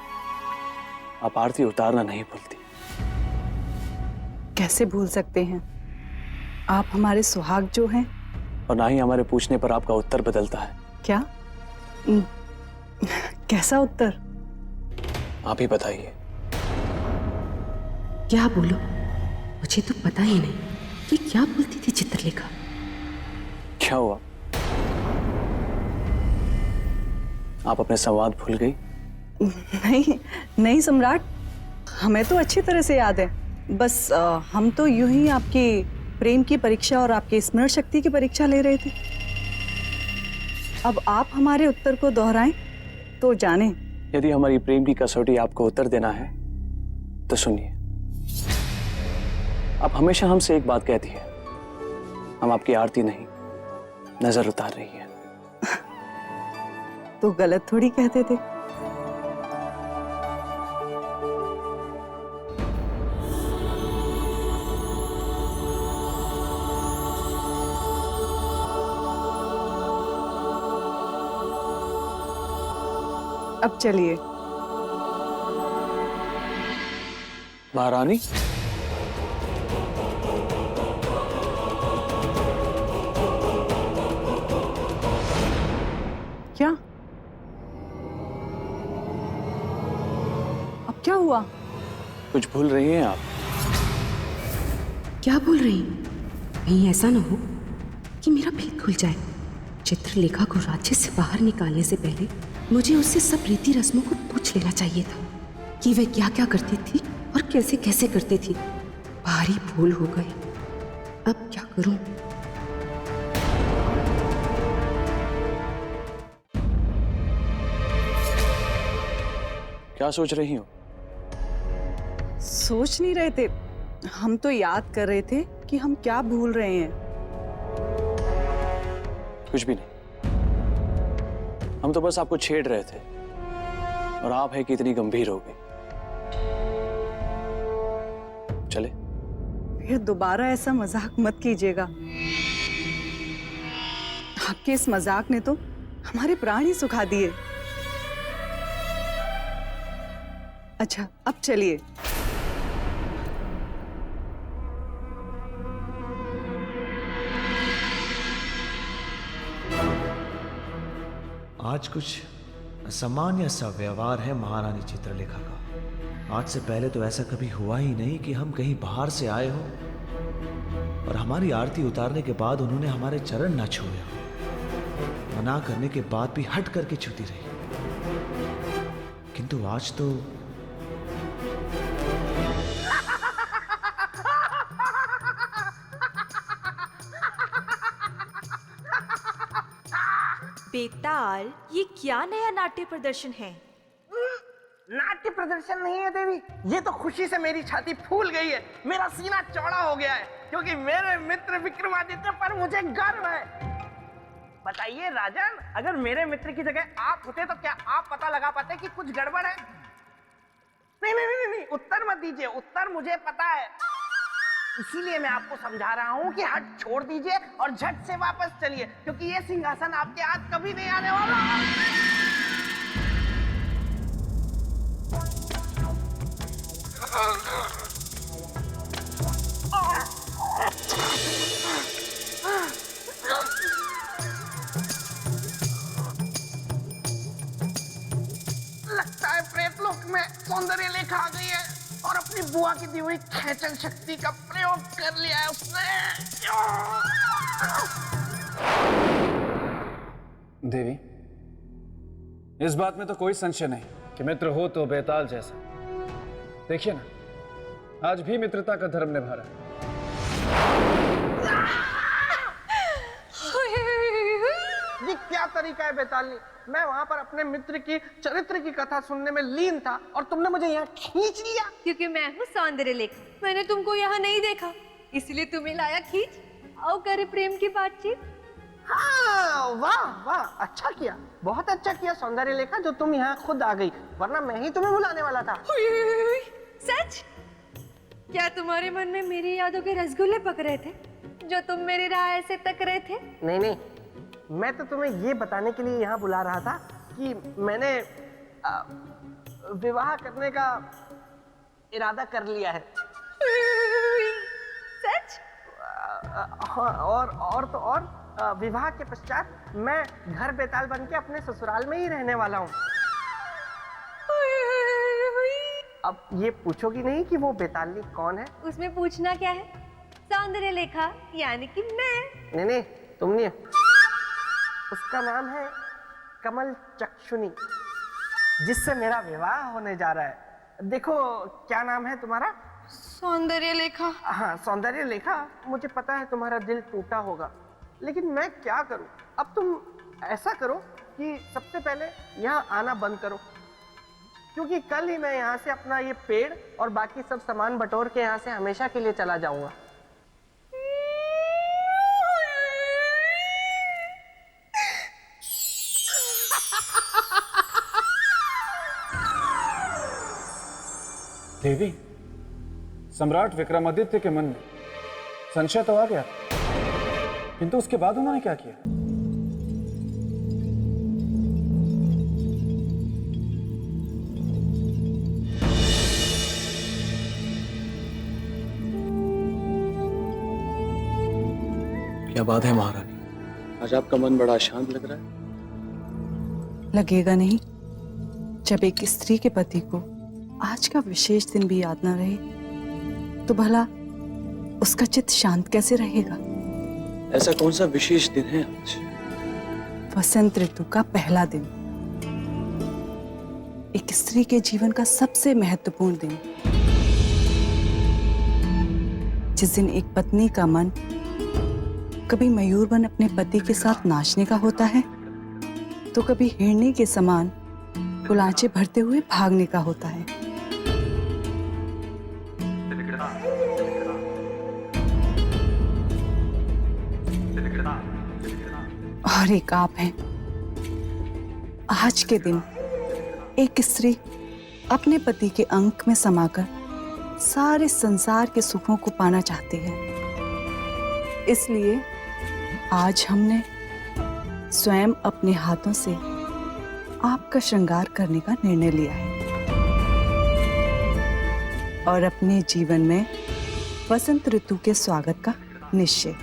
आप आरती उतारना नहीं भूलती। कैसे भूल सकते हैं? आप हमारे सुहाग जो हैं। और ना ही हमारे पूछने पर आपका उत्तर बदलता है। क्या? कैसा उत्तर? आप ही बताइए। क्या बोलो? मुझे तो पता ही नहीं कि क्या बोलती थी चित्रलेखा। क्या हुआ? आप अपने संवाद भूल गई? नहीं नहीं सम्राट, हमें तो अच्छी तरह से याद है। बस हम तो यूं ही आपकी प्रेम की परीक्षा और आपकी स्मरण शक्ति की परीक्षा ले रहे थे। अब आप हमारे उत्तर को दोहराएं तो जाने। यदि हमारी प्रेम की कसौटी आपको उत्तर देना है तो सुनिए। आप हमेशा हमसे एक बात कहती है, हम आपकी आरती नहीं नजर उतार रही है। तो गलत थोड़ी कहते थे। अब चलिए। महारानी, क्या? अब क्या हुआ? कुछ भूल रही हैं आप? क्या बोल रही? कहीं ऐसा ना हो कि मेरा भेद खुल जाए। चित्रलेखा को राज्य से बाहर निकालने से पहले मुझे उससे सब रीति रस्मों को पूछ लेना चाहिए था कि वह क्या क्या करती थी और कैसे कैसे करती थी। भारी भूल हो गई। अब क्या करूं? क्या सोच रही हो? सोच नहीं रहे थे, हम तो याद कर रहे थे कि हम क्या भूल रहे हैं। कुछ भी नहीं, हम तो बस आपको छेड़ रहे थे और आप है कि इतनी गंभीर हो गई। चले। फिर दोबारा ऐसा मजाक मत कीजिएगा। आपके इस मजाक ने तो हमारे प्राण ही सुखा दिए। अच्छा, अब चलिए। आज कुछ असामान्य सा व्यवहार है महारानी चित्रलेखा का। आज से पहले तो ऐसा कभी हुआ ही नहीं कि हम कहीं बाहर से आए हो और हमारी आरती उतारने के बाद उन्होंने हमारे चरण ना छुए हो। मना करने के बाद भी हट करके छूती रही। किंतु आज तो बेताल, ये क्या नया नाट्य प्रदर्शन है? नाट्य प्रदर्शन नहीं है देवी, ये तो खुशी से मेरी छाती फूल गई है, मेरा सीना चौड़ा हो गया है, क्योंकि मेरे मित्र विक्रमादित्य पर मुझे गर्व है। बताइए राजन, अगर मेरे मित्र की जगह आप होते तो क्या आप पता लगा पाते कि कुछ गड़बड़ है? नहीं नहीं नहीं नहीं, उत्तर मत दीजिए, उत्तर मुझे पता है। इसीलिए मैं आपको समझा रहा हूँ कि हट छोड़ दीजिए और झट से वापस चलिए, क्योंकि ये सिंहासन आपके हाथ कभी नहीं आने वाला। लगता है प्रेतलोक में सौंदर्य लेखा आ गई है और अपनी बुआ की दी हुई खेचन शक्ति का प्रयोग कर लिया है उसने। देवी, इस बात में तो कोई संशय नहीं कि मित्र हो तो बेताल जैसा। देखिए ना, आज भी मित्रता का धर्म निभा रहा है। ये क्या तरीका है बेतालनी? मैं वहां पर अपने मित्र की चरित्र की कथा सुनने में लीन था और तुमने मुझे यहाँ खींच लिया। क्योंकि मैं हूँ सौंदर्य लेखा, मैंने तुमको यहाँ नहीं देखा, इसलिए तुम्हें लाया खींच। आओ करे प्रेम की बातचीत। हाँ, वाह वाह, अच्छा किया, बहुत अच्छा किया सौंदर्य लेखा जो तुम यहाँ खुद आ गई, वरना मैं ही तुम्हें बुलाने वाला था। सच? क्या तुम्हारे मन में मेरी यादों के रसगुल्ले पक रहे थे जो तुम मेरी राह ऐसे तक रहे थे? नहीं नहीं, मैं तो तुम्हें ये बताने के लिए यहाँ बुला रहा था कि मैंने विवाह करने का इरादा कर लिया है। सच? और तो और विवाह के पश्चात मैं घर बेताल बन के अपने ससुराल में ही रहने वाला हूँ। अब ये पूछोगी नहीं कि वो बेतालनी कौन है? उसमें पूछना क्या है? सौंदर्य लेखा यानी कि मैं। नहीं नहीं, तुम नहीं, उसका नाम है कमल चक्षुनी, जिससे मेरा विवाह होने जा रहा है। देखो, क्या नाम है तुम्हारा? सौंदर्य लेखा। हाँ, सौंदर्य लेखा। मुझे पता है तुम्हारा दिल टूटा होगा, लेकिन मैं क्या करूं? अब तुम ऐसा करो कि सबसे पहले यहाँ आना बंद करो, क्योंकि कल ही मैं यहाँ से अपना ये पेड़ और बाकी सब सामान बटोर के यहाँ से हमेशा के लिए चला जाऊंगा। देवी, सम्राट विक्रमादित्य के मन में संशय तो आ गया, किंतु उसके बाद उन्होंने क्या किया? क्या बात है महारानी, आज आपका मन बड़ा शांत लग रहा है। लगेगा नहीं जब एक स्त्री के पति को आज का विशेष दिन भी याद ना रहे तो भला उसका चित्त शांत कैसे रहेगा? ऐसा कौन सा विशेष दिन है आज? वसंत ऋतु का पहला दिन, एक स्त्री के जीवन का सबसे महत्वपूर्ण दिन, जिस दिन एक पत्नी का मन कभी मयूर बन अपने पति के साथ नाचने का होता है तो कभी हिरनी के समान गुलाचे भरते हुए भागने का होता है। और एक आप हैं। आज के दिन एक स्त्री अपने पति के अंक में समाकर सारे संसार के सुखों को पाना चाहती है। इसलिए आज हमने स्वयं अपने हाथों से आपका श्रृंगार करने का निर्णय लिया है और अपने जीवन में वसंत ऋतु के स्वागत का निश्चय।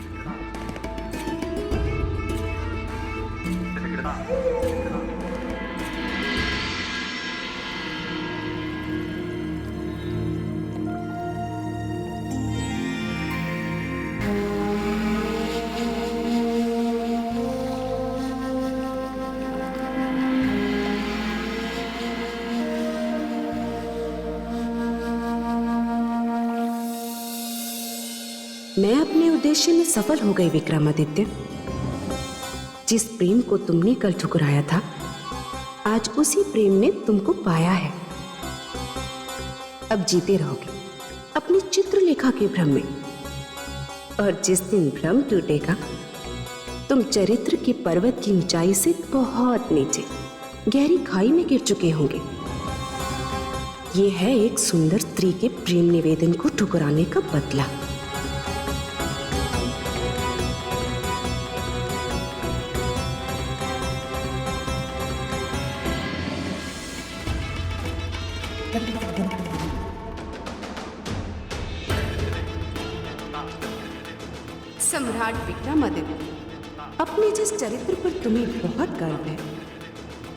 मैं अपने उद्देश्य में सफल हो गई विक्रमादित्य। जिस प्रेम को तुमने कल ठुकराया था, आज उसी प्रेम ने तुमको पाया है। अब जीते रहोगे अपनी चित्रलेखा के भ्रम में, और जिस दिन भ्रम टूटेगा तुम चरित्र के पर्वत की ऊंचाई से बहुत नीचे गहरी खाई में गिर चुके होंगे। ये है एक सुंदर स्त्री के प्रेम निवेदन को ठुकराने का बदला। सम्राट विक्रमादित्य, अपने जिस चरित्र पर तुम्हें बहुत गर्व है,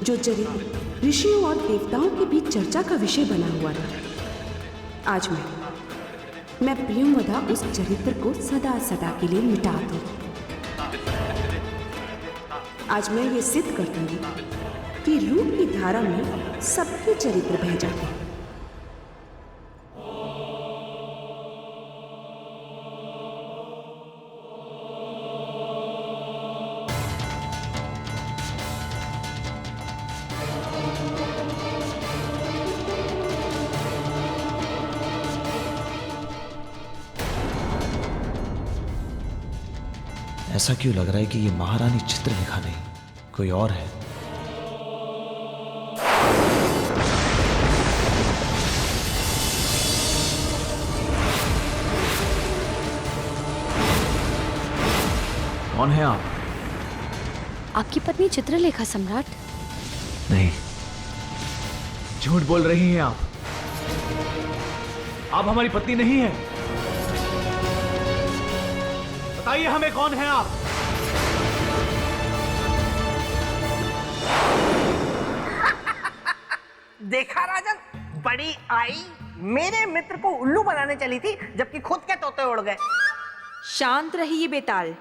जो चरित्र ऋषियों और देवताओं के बीच चर्चा का विषय बना हुआ था, आज मैं प्रियंवदा उस चरित्र को सदा सदा के लिए मिटा दूं। आज मैं ये सिद्ध कर दूंगी कि रूप की धारा में सबके चरित्र बह जाते हैं। ऐसा क्यों लग रहा है कि ये महारानी चित्रलेखा नहीं, कोई और है? कौन है आप? आपकी पत्नी चित्रलेखा सम्राट। नहीं, झूठ बोल रही हैं आप। आप हमारी पत्नी नहीं है। बताइए हमें, कौन है आप? देखा राजन, बड़ी आई मेरे मित्र को उल्लू बनाने चली थी, जबकि खुद के तोते उड़ गए। शांत रहिए बेताल।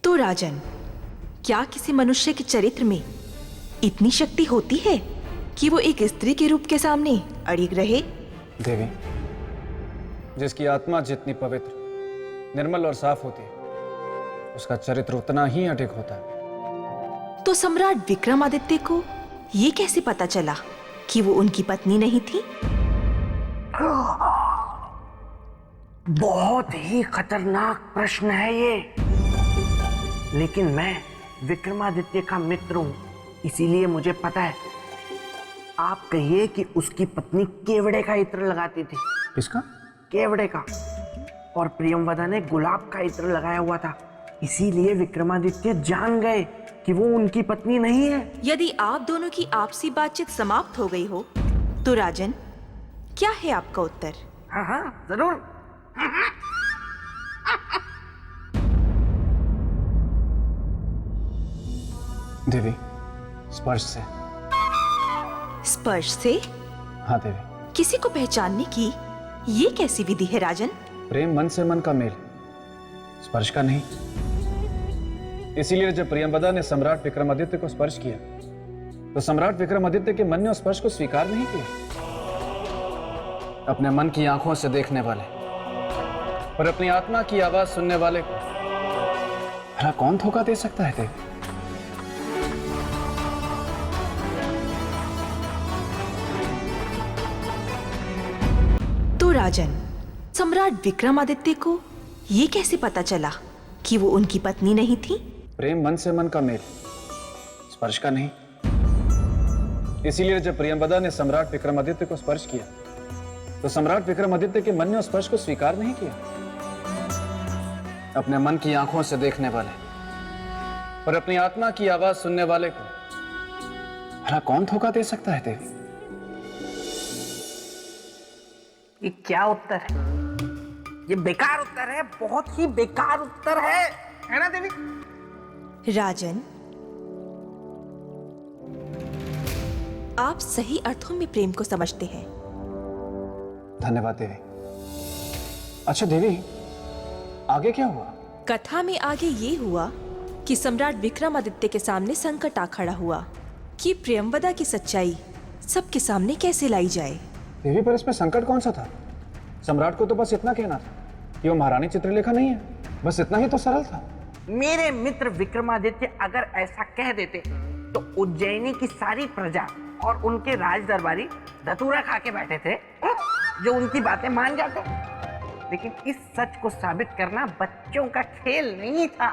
तो राजन, क्या किसी मनुष्य के चरित्र में इतनी शक्ति होती है कि वो एक स्त्री के रूप के सामने अड़िग रहे? देवी, जिसकी आत्मा जितनी पवित्र, निर्मल और साफ होती है, उसका चरित्र उतना ही अडिग होता है। तो सम्राट विक्रमादित्य को ये कैसे पता चला कि वो उनकी पत्नी नहीं थी? बहुत ही खतरनाक प्रश्न है ये, लेकिन मैं विक्रमादित्य का मित्र हूं, इसीलिए मुझे पता है। आप कहिए कि उसकी पत्नी केवड़े का इत्र लगाती थी। किसका? केवड़े का। और प्रियंवदा ने गुलाब का इत्र लगाया हुआ था, इसीलिए विक्रमादित्य जान गए कि वो उनकी पत्नी नहीं है। यदि आप दोनों की आपसी बातचीत समाप्त हो गई हो, तो राजन, क्या है आपका उत्तर? हाँ हाँ, जरूर। देवी, स्पर्श से। स्पर्श से? हाँ देवी। किसी को पहचानने की ये कैसी विधि है राजन? प्रेम मन से मन का मेल, स्पर्श का नहीं। इसीलिए जब प्रियंवदा ने सम्राट विक्रमादित्य को स्पर्श किया, तो सम्राट विक्रमादित्य के मन ने उस स्पर्श को स्वीकार नहीं किया। अपने मन की आंखों से देखने वाले और अपनी आत्मा की आवाज सुनने वाले को भला कौन धोखा दे सकता है देवी? तो राजन, सम्राट विक्रमादित्य को ये कैसे पता चला कि वो उनकी पत्नी नहीं थी? प्रेम मन से मन का मेल, स्पर्श का नहीं। इसीलिए जब प्रियंवदा ने सम्राट विक्रमादित्य को स्पर्श किया तो सम्राट विक्रमादित्य के मन ने उस स्पर्श को स्वीकार नहीं किया। अपने मन की आंखों से देखने वाले और अपनी आत्मा की आवाज सुनने वाले को भला कौन धोखा दे सकता है देवी? ये क्या उत्तर है? ये बेकार उत्तर है, बहुत ही बेकार उत्तर है ना देवी? राजन, आप सही अर्थों में प्रेम को समझते हैं। धन्यवाद देवी। अच्छा देवी, आगे क्या हुआ? कथा में आगे ये हुआ कि सम्राट विक्रमादित्य के सामने संकट आ खड़ा हुआ कि प्रियंवदा की सच्चाई सबके सामने कैसे लाई जाए। देवी, पर इसमें संकट कौन सा था? सम्राट को तो बस इतना कहना था कि वो महारानी चित्रलेखा नहीं है, बस इतना ही तो सरल था। मेरे मित्र विक्रमादित्य अगर ऐसा कह देते तो उज्जैनी की सारी प्रजा और उनके राज दरबारी धतूरा खा के बैठे थे जो उनकी बातें मान जाते। लेकिन इस सच को साबित करना बच्चों का खेल नहीं था।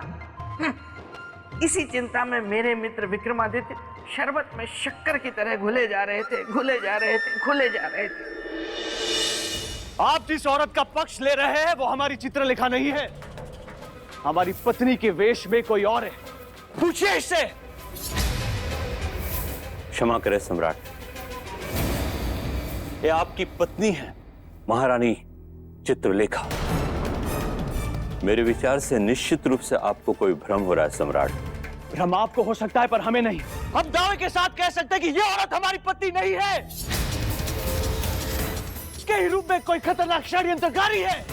इसी चिंता में मेरे मित्र विक्रमादित्य शरबत में शक्कर की तरह घुले जा रहे थे, घुले जा रहे थे, घुले जा रहे थे। आप जिस औरत का पक्ष ले रहे हैं वो हमारी चित्रलेखा नहीं है, हमारी पत्नी के वेश में कोई और है। पूछिए इससे। क्षमा करें सम्राट, ये आपकी पत्नी है महारानी चित्रलेखा। मेरे विचार से निश्चित रूप से आपको कोई भ्रम हो रहा है सम्राट। भ्रम आपको हो सकता है पर हमें नहीं। हम दावे के साथ कह सकते हैं कि ये औरत हमारी पत्नी नहीं है। इसके ही रूप में कोई खतरनाक षड्यंत्रकारी है।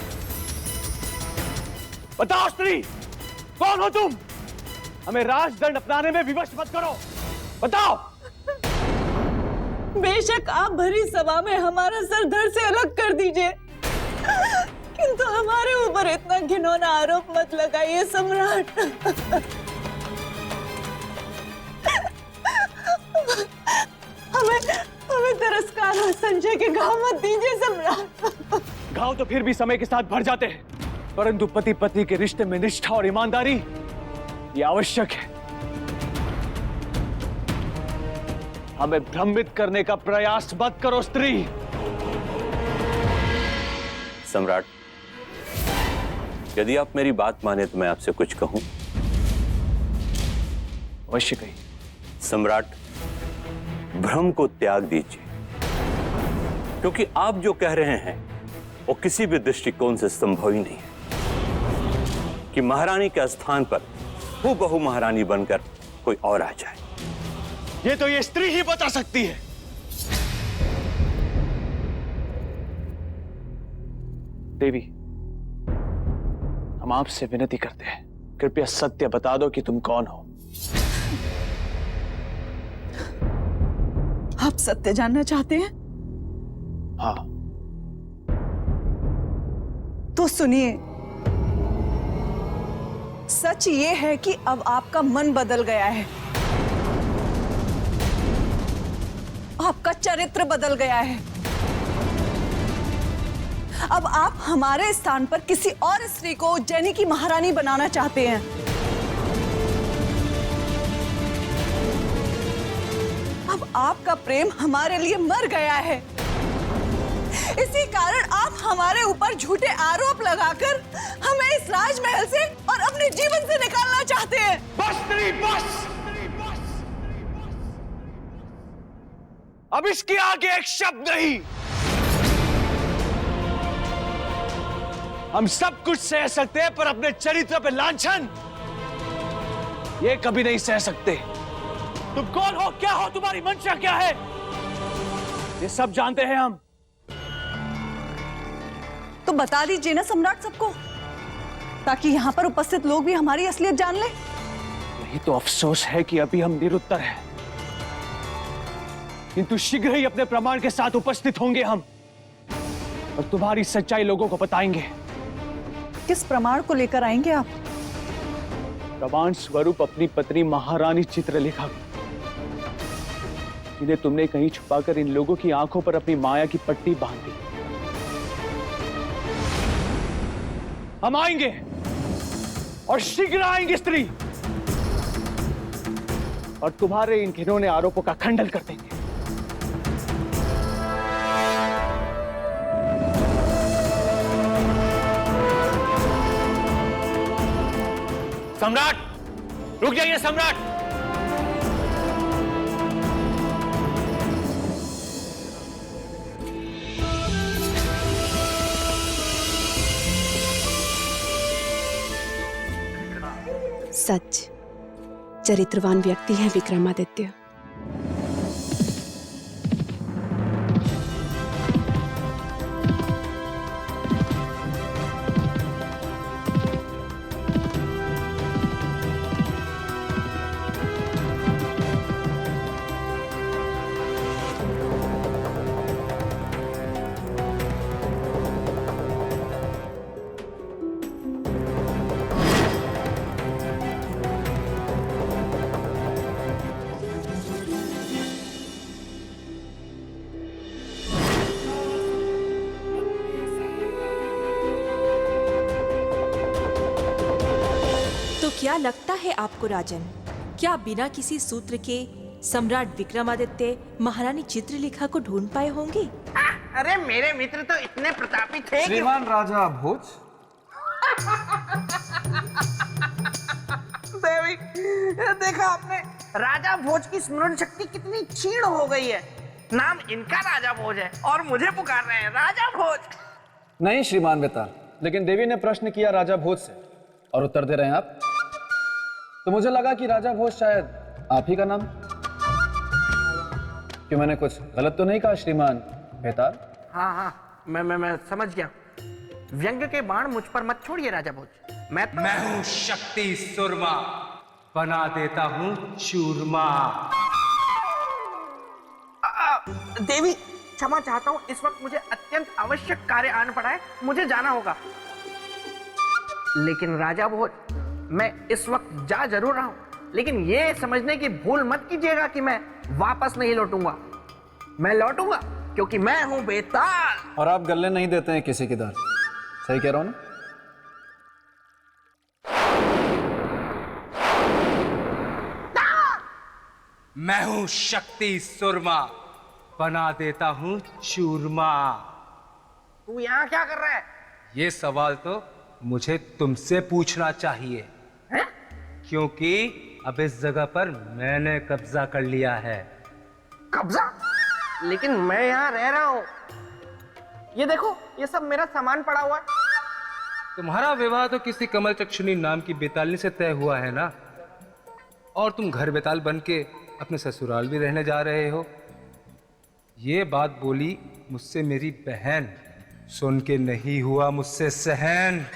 बताओ स्त्री, कौन हो तुम? हमें राजदंड अपनाने में विवश मत करो, बताओ। बेशक आप भरी सभा में हमारा सर धड़ से अलग कर दीजिए, किंतु हमारे ऊपर इतना घिनौना आरोप मत लगाइए सम्राट। हमें तिरस्कार और संशय के घाव मत दीजिए सम्राट। घाव तो फिर भी समय के साथ भर जाते हैं, परंतु पति पत्नी के रिश्ते में निष्ठा और ईमानदारी ये आवश्यक है। हमें भ्रमित करने का प्रयास मत करो स्त्री। सम्राट, यदि आप मेरी बात माने तो मैं आपसे कुछ कहूं। अवश्य कहिए। सम्राट, भ्रम को त्याग दीजिए, क्योंकि आप जो कह रहे हैं वो किसी भी दृष्टिकोण से संभव ही नहीं है कि महारानी के स्थान पर हूबहू महारानी बनकर कोई और आ जाए। ये तो ये स्त्री ही बता सकती है। देवी, हम आपसे विनती करते हैं, कृपया सत्य बता दो कि तुम कौन हो। आप सत्य जानना चाहते हैं? हाँ। तो सुनिए, सच ये है कि अब आपका मन बदल गया है, आपका चरित्र बदल गया है। अब आप हमारे स्थान पर किसी और स्त्री को उज्जैनी की महारानी बनाना चाहते हैं। अब आपका प्रेम हमारे लिए मर गया है। इसी कारण आप हमारे ऊपर झूठे आरोप लगाकर हमें इस राजमहल से और अपने जीवन से निकालना चाहते हैं। बस स्त्री, बस। अब इसके आगे एक शब्द नहीं। हम सब कुछ सह सकते हैं पर अपने चरित्र पे लांछन ये कभी नहीं सह सकते। तुम कौन हो, क्या हो, तुम्हारी मंशा क्या है, ये सब जानते हैं हम। तो बता दीजिए ना सम्राट सबको, ताकि यहाँ पर उपस्थित लोग भी हमारी असलियत जान लें। यही तो अफसोस है कि अभी हम निरुत्तर हैं, किंतु शीघ्र ही अपने प्रमाण के साथ उपस्थित होंगे हम और तुम्हारी सच्चाई लोगों को बताएंगे। किस प्रमाण को लेकर आएंगे आप? प्रमाण स्वरूप अपनी पत्नी महारानी चित्रलेखा, जिन्हें तुमने कहीं छुपाकर इन लोगों की आंखों पर अपनी माया की पट्टी बांध दी। हम आएंगे और शीघ्र आएंगे स्त्री। और तुम्हारे इन घिनौने आरोपों का खंडन कर देंगे। सम्राट, रुक जाइए सम्राट। सच, चरित्रवान व्यक्ति है विक्रमादित्य। क्या लगता है आपको राजन, क्या बिना किसी सूत्र के सम्राट विक्रमादित्य महारानी चित्रलेखा को ढूंढ पाए होंगे? अरे मेरे मित्र तो इतने प्रतापी थे। श्रीमान राजा भोज। देवी, देखा आपने राजा भोज की स्मरण शक्ति कितनी क्षीण हो गई है। नाम इनका राजा भोज है और मुझे पुकार रहे हैं राजा भोज। नहीं श्रीमान बेताल, लेकिन देवी ने प्रश्न किया राजा भोज से और उत्तर दे रहे हैं आप, तो मुझे लगा कि राजा भोज शायद आप ही का नाम। क्यों, मैंने कुछ गलत तो नहीं कहा श्रीमान बेताल? हाँ, मैं समझ गया। व्यंग के बाण मुझ पर मत छोड़िए राजा भोज। मैं हूँ शक्ति सुरमा, बना देता हूँ चूरमा। देवी, क्षमा चाहता हूँ, इस वक्त मुझे अत्यंत आवश्यक कार्य आना पड़ा है, मुझे जाना होगा। लेकिन राजा भोज, मैं इस वक्त जा जरूर रहा हूं, लेकिन ये समझने की भूल मत कीजिएगा कि मैं वापस नहीं लौटूंगा। मैं लौटूंगा क्योंकि मैं हूं बेताल। और आप गले नहीं देते हैं किसी की दाल, सही कह रहा हूं ना? मैं हूं शक्ति सुरमा, बना देता हूं चूरमा। तू यहां क्या कर रहा है? ये सवाल तो मुझे तुमसे पूछना चाहिए है? क्योंकि अब इस जगह पर मैंने कब्जा कर लिया है। कब्जा? लेकिन मैं यहाँ रह रहा हूँ। ये देखो, ये सब मेरा सामान पड़ा हुआ है। तुम्हारा विवाह तो किसी कमल चक्षुनी नाम की बेतालनी से तय हुआ है ना, और तुम घर बेताल बन के अपने ससुराल भी रहने जा रहे हो। ये बात बोली मुझसे मेरी बहन, सुन के नहीं हुआ मुझसे सहन।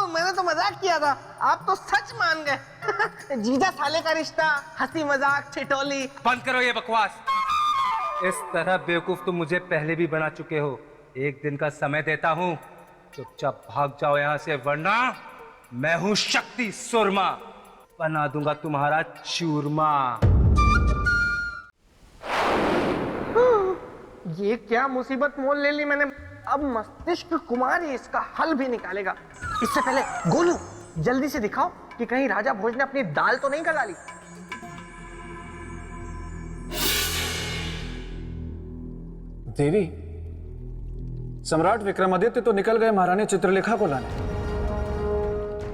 मैंने तो मजाक किया था, आप तो सच मान गए। जीजा साले का रिश्ता, हंसी मजाक, ठिठोली। बंद करो ये बकवास। इस तरह बेवकूफ तुम मुझे पहले भी बना चुके हो। एक दिन का समय देता हूं, चुपचाप भाग जाओ यहां से, वरना मैं हूं शक्ति सुरमा, बना दूंगा तुम्हारा चूरमा। ये क्या मुसीबत मोल ले ली मैंने। अब मस्तिष्क कुमारी इसका हल भी निकालेगा। इससे पहले गोलू, जल्दी से दिखाओ कि कहीं राजा भोज ने अपनी दाल तो नहीं गला ली। देवी, सम्राट विक्रमादित्य तो निकल गए महारानी चित्रलेखा को लाने,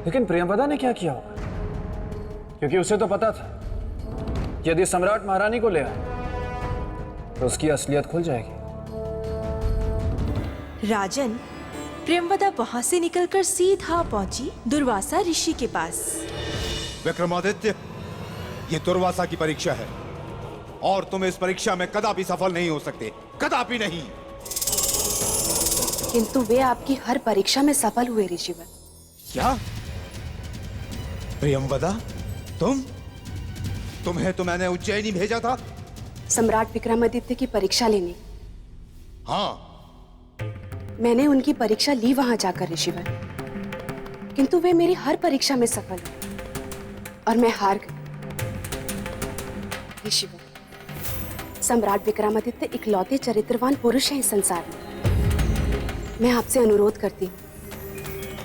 लेकिन प्रियंवदा ने क्या किया होगा? क्योंकि उसे तो पता था कि यदि सम्राट महारानी को ले आए तो उसकी असलियत खुल जाएगी। राजन, प्रियंवदा वहां से निकलकर सीधा पहुंची दुर्वासा ऋषि के पास। विक्रमादित्य, ये दुर्वासा की परीक्षा है और तुम इस परीक्षा में कदापि सफल नहीं हो सकते, कदापि नहीं। किंतु वे आपकी हर परीक्षा में सफल हुए ऋषिवर। क्या? प्रियंवदा, तुम्हें तो मैंने उज्जैनी भेजा था सम्राट विक्रमादित्य की परीक्षा लेने। हाँ, मैंने उनकी परीक्षा ली वहां जाकर ऋषिवर, किंतु वे मेरी हर परीक्षा में सफल हुए और मैं हार गई। ऋषिवर, सम्राट विक्रमादित्य इकलौते चरित्रवान पुरुष हैं इस संसार में। मैं आपसे अनुरोध करती हूँ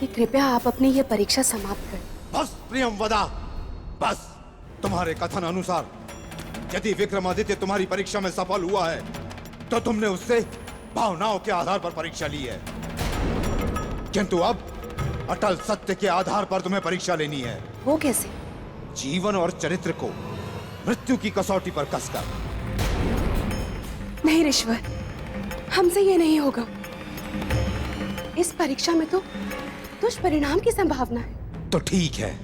कि कृपया आप अपनी यह परीक्षा समाप्त करें। बस प्रियंवदा, बस तुम्हारे कथन अनुसार यदि विक्रमादित्य तुम्हारी परीक्षा में सफल हुआ है तो तुमने उससे भावनाओं के आधार पर परीक्षा ली है, किंतु अब अटल सत्य के आधार पर तुम्हें परीक्षा लेनी है। वो कैसे? जीवन और चरित्र को मृत्यु की कसौटी पर कसकर। नहीं ऋषवर, हमसे ये नहीं होगा। इस परीक्षा में तो दुष्परिणाम की संभावना है। तो ठीक है,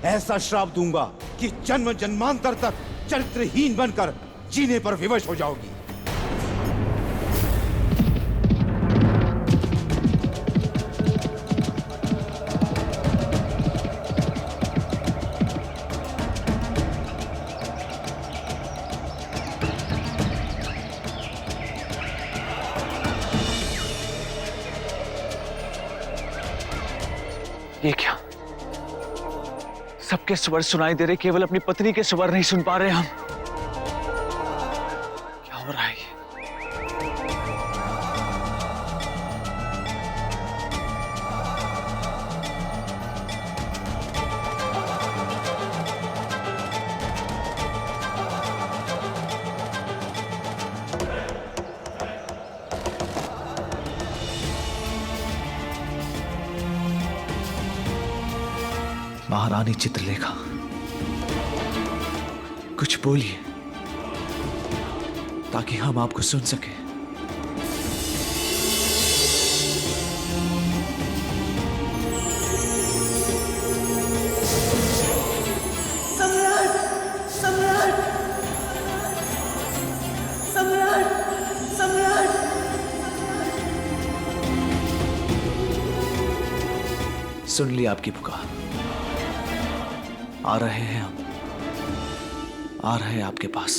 ऐसा श्राप दूंगा कि जन्म जन्मांतर तक चरित्रहीन बनकर जीने पर विवश हो जाओगी। ये क्या? सबके स्वर सुनाई दे रहे, केवल अपनी पत्नी के स्वर नहीं सुन पा रहे हम। क्या हो रहा है ये? महारानी चित्रलेखा, कुछ बोलिए ताकि हम आपको सुन सकें। सम्राट, सम्राट, सम्राट, सम्राट। सुन ली आपकी पुकार। आ रहे हैं हम, आ रहे हैं आपके पास।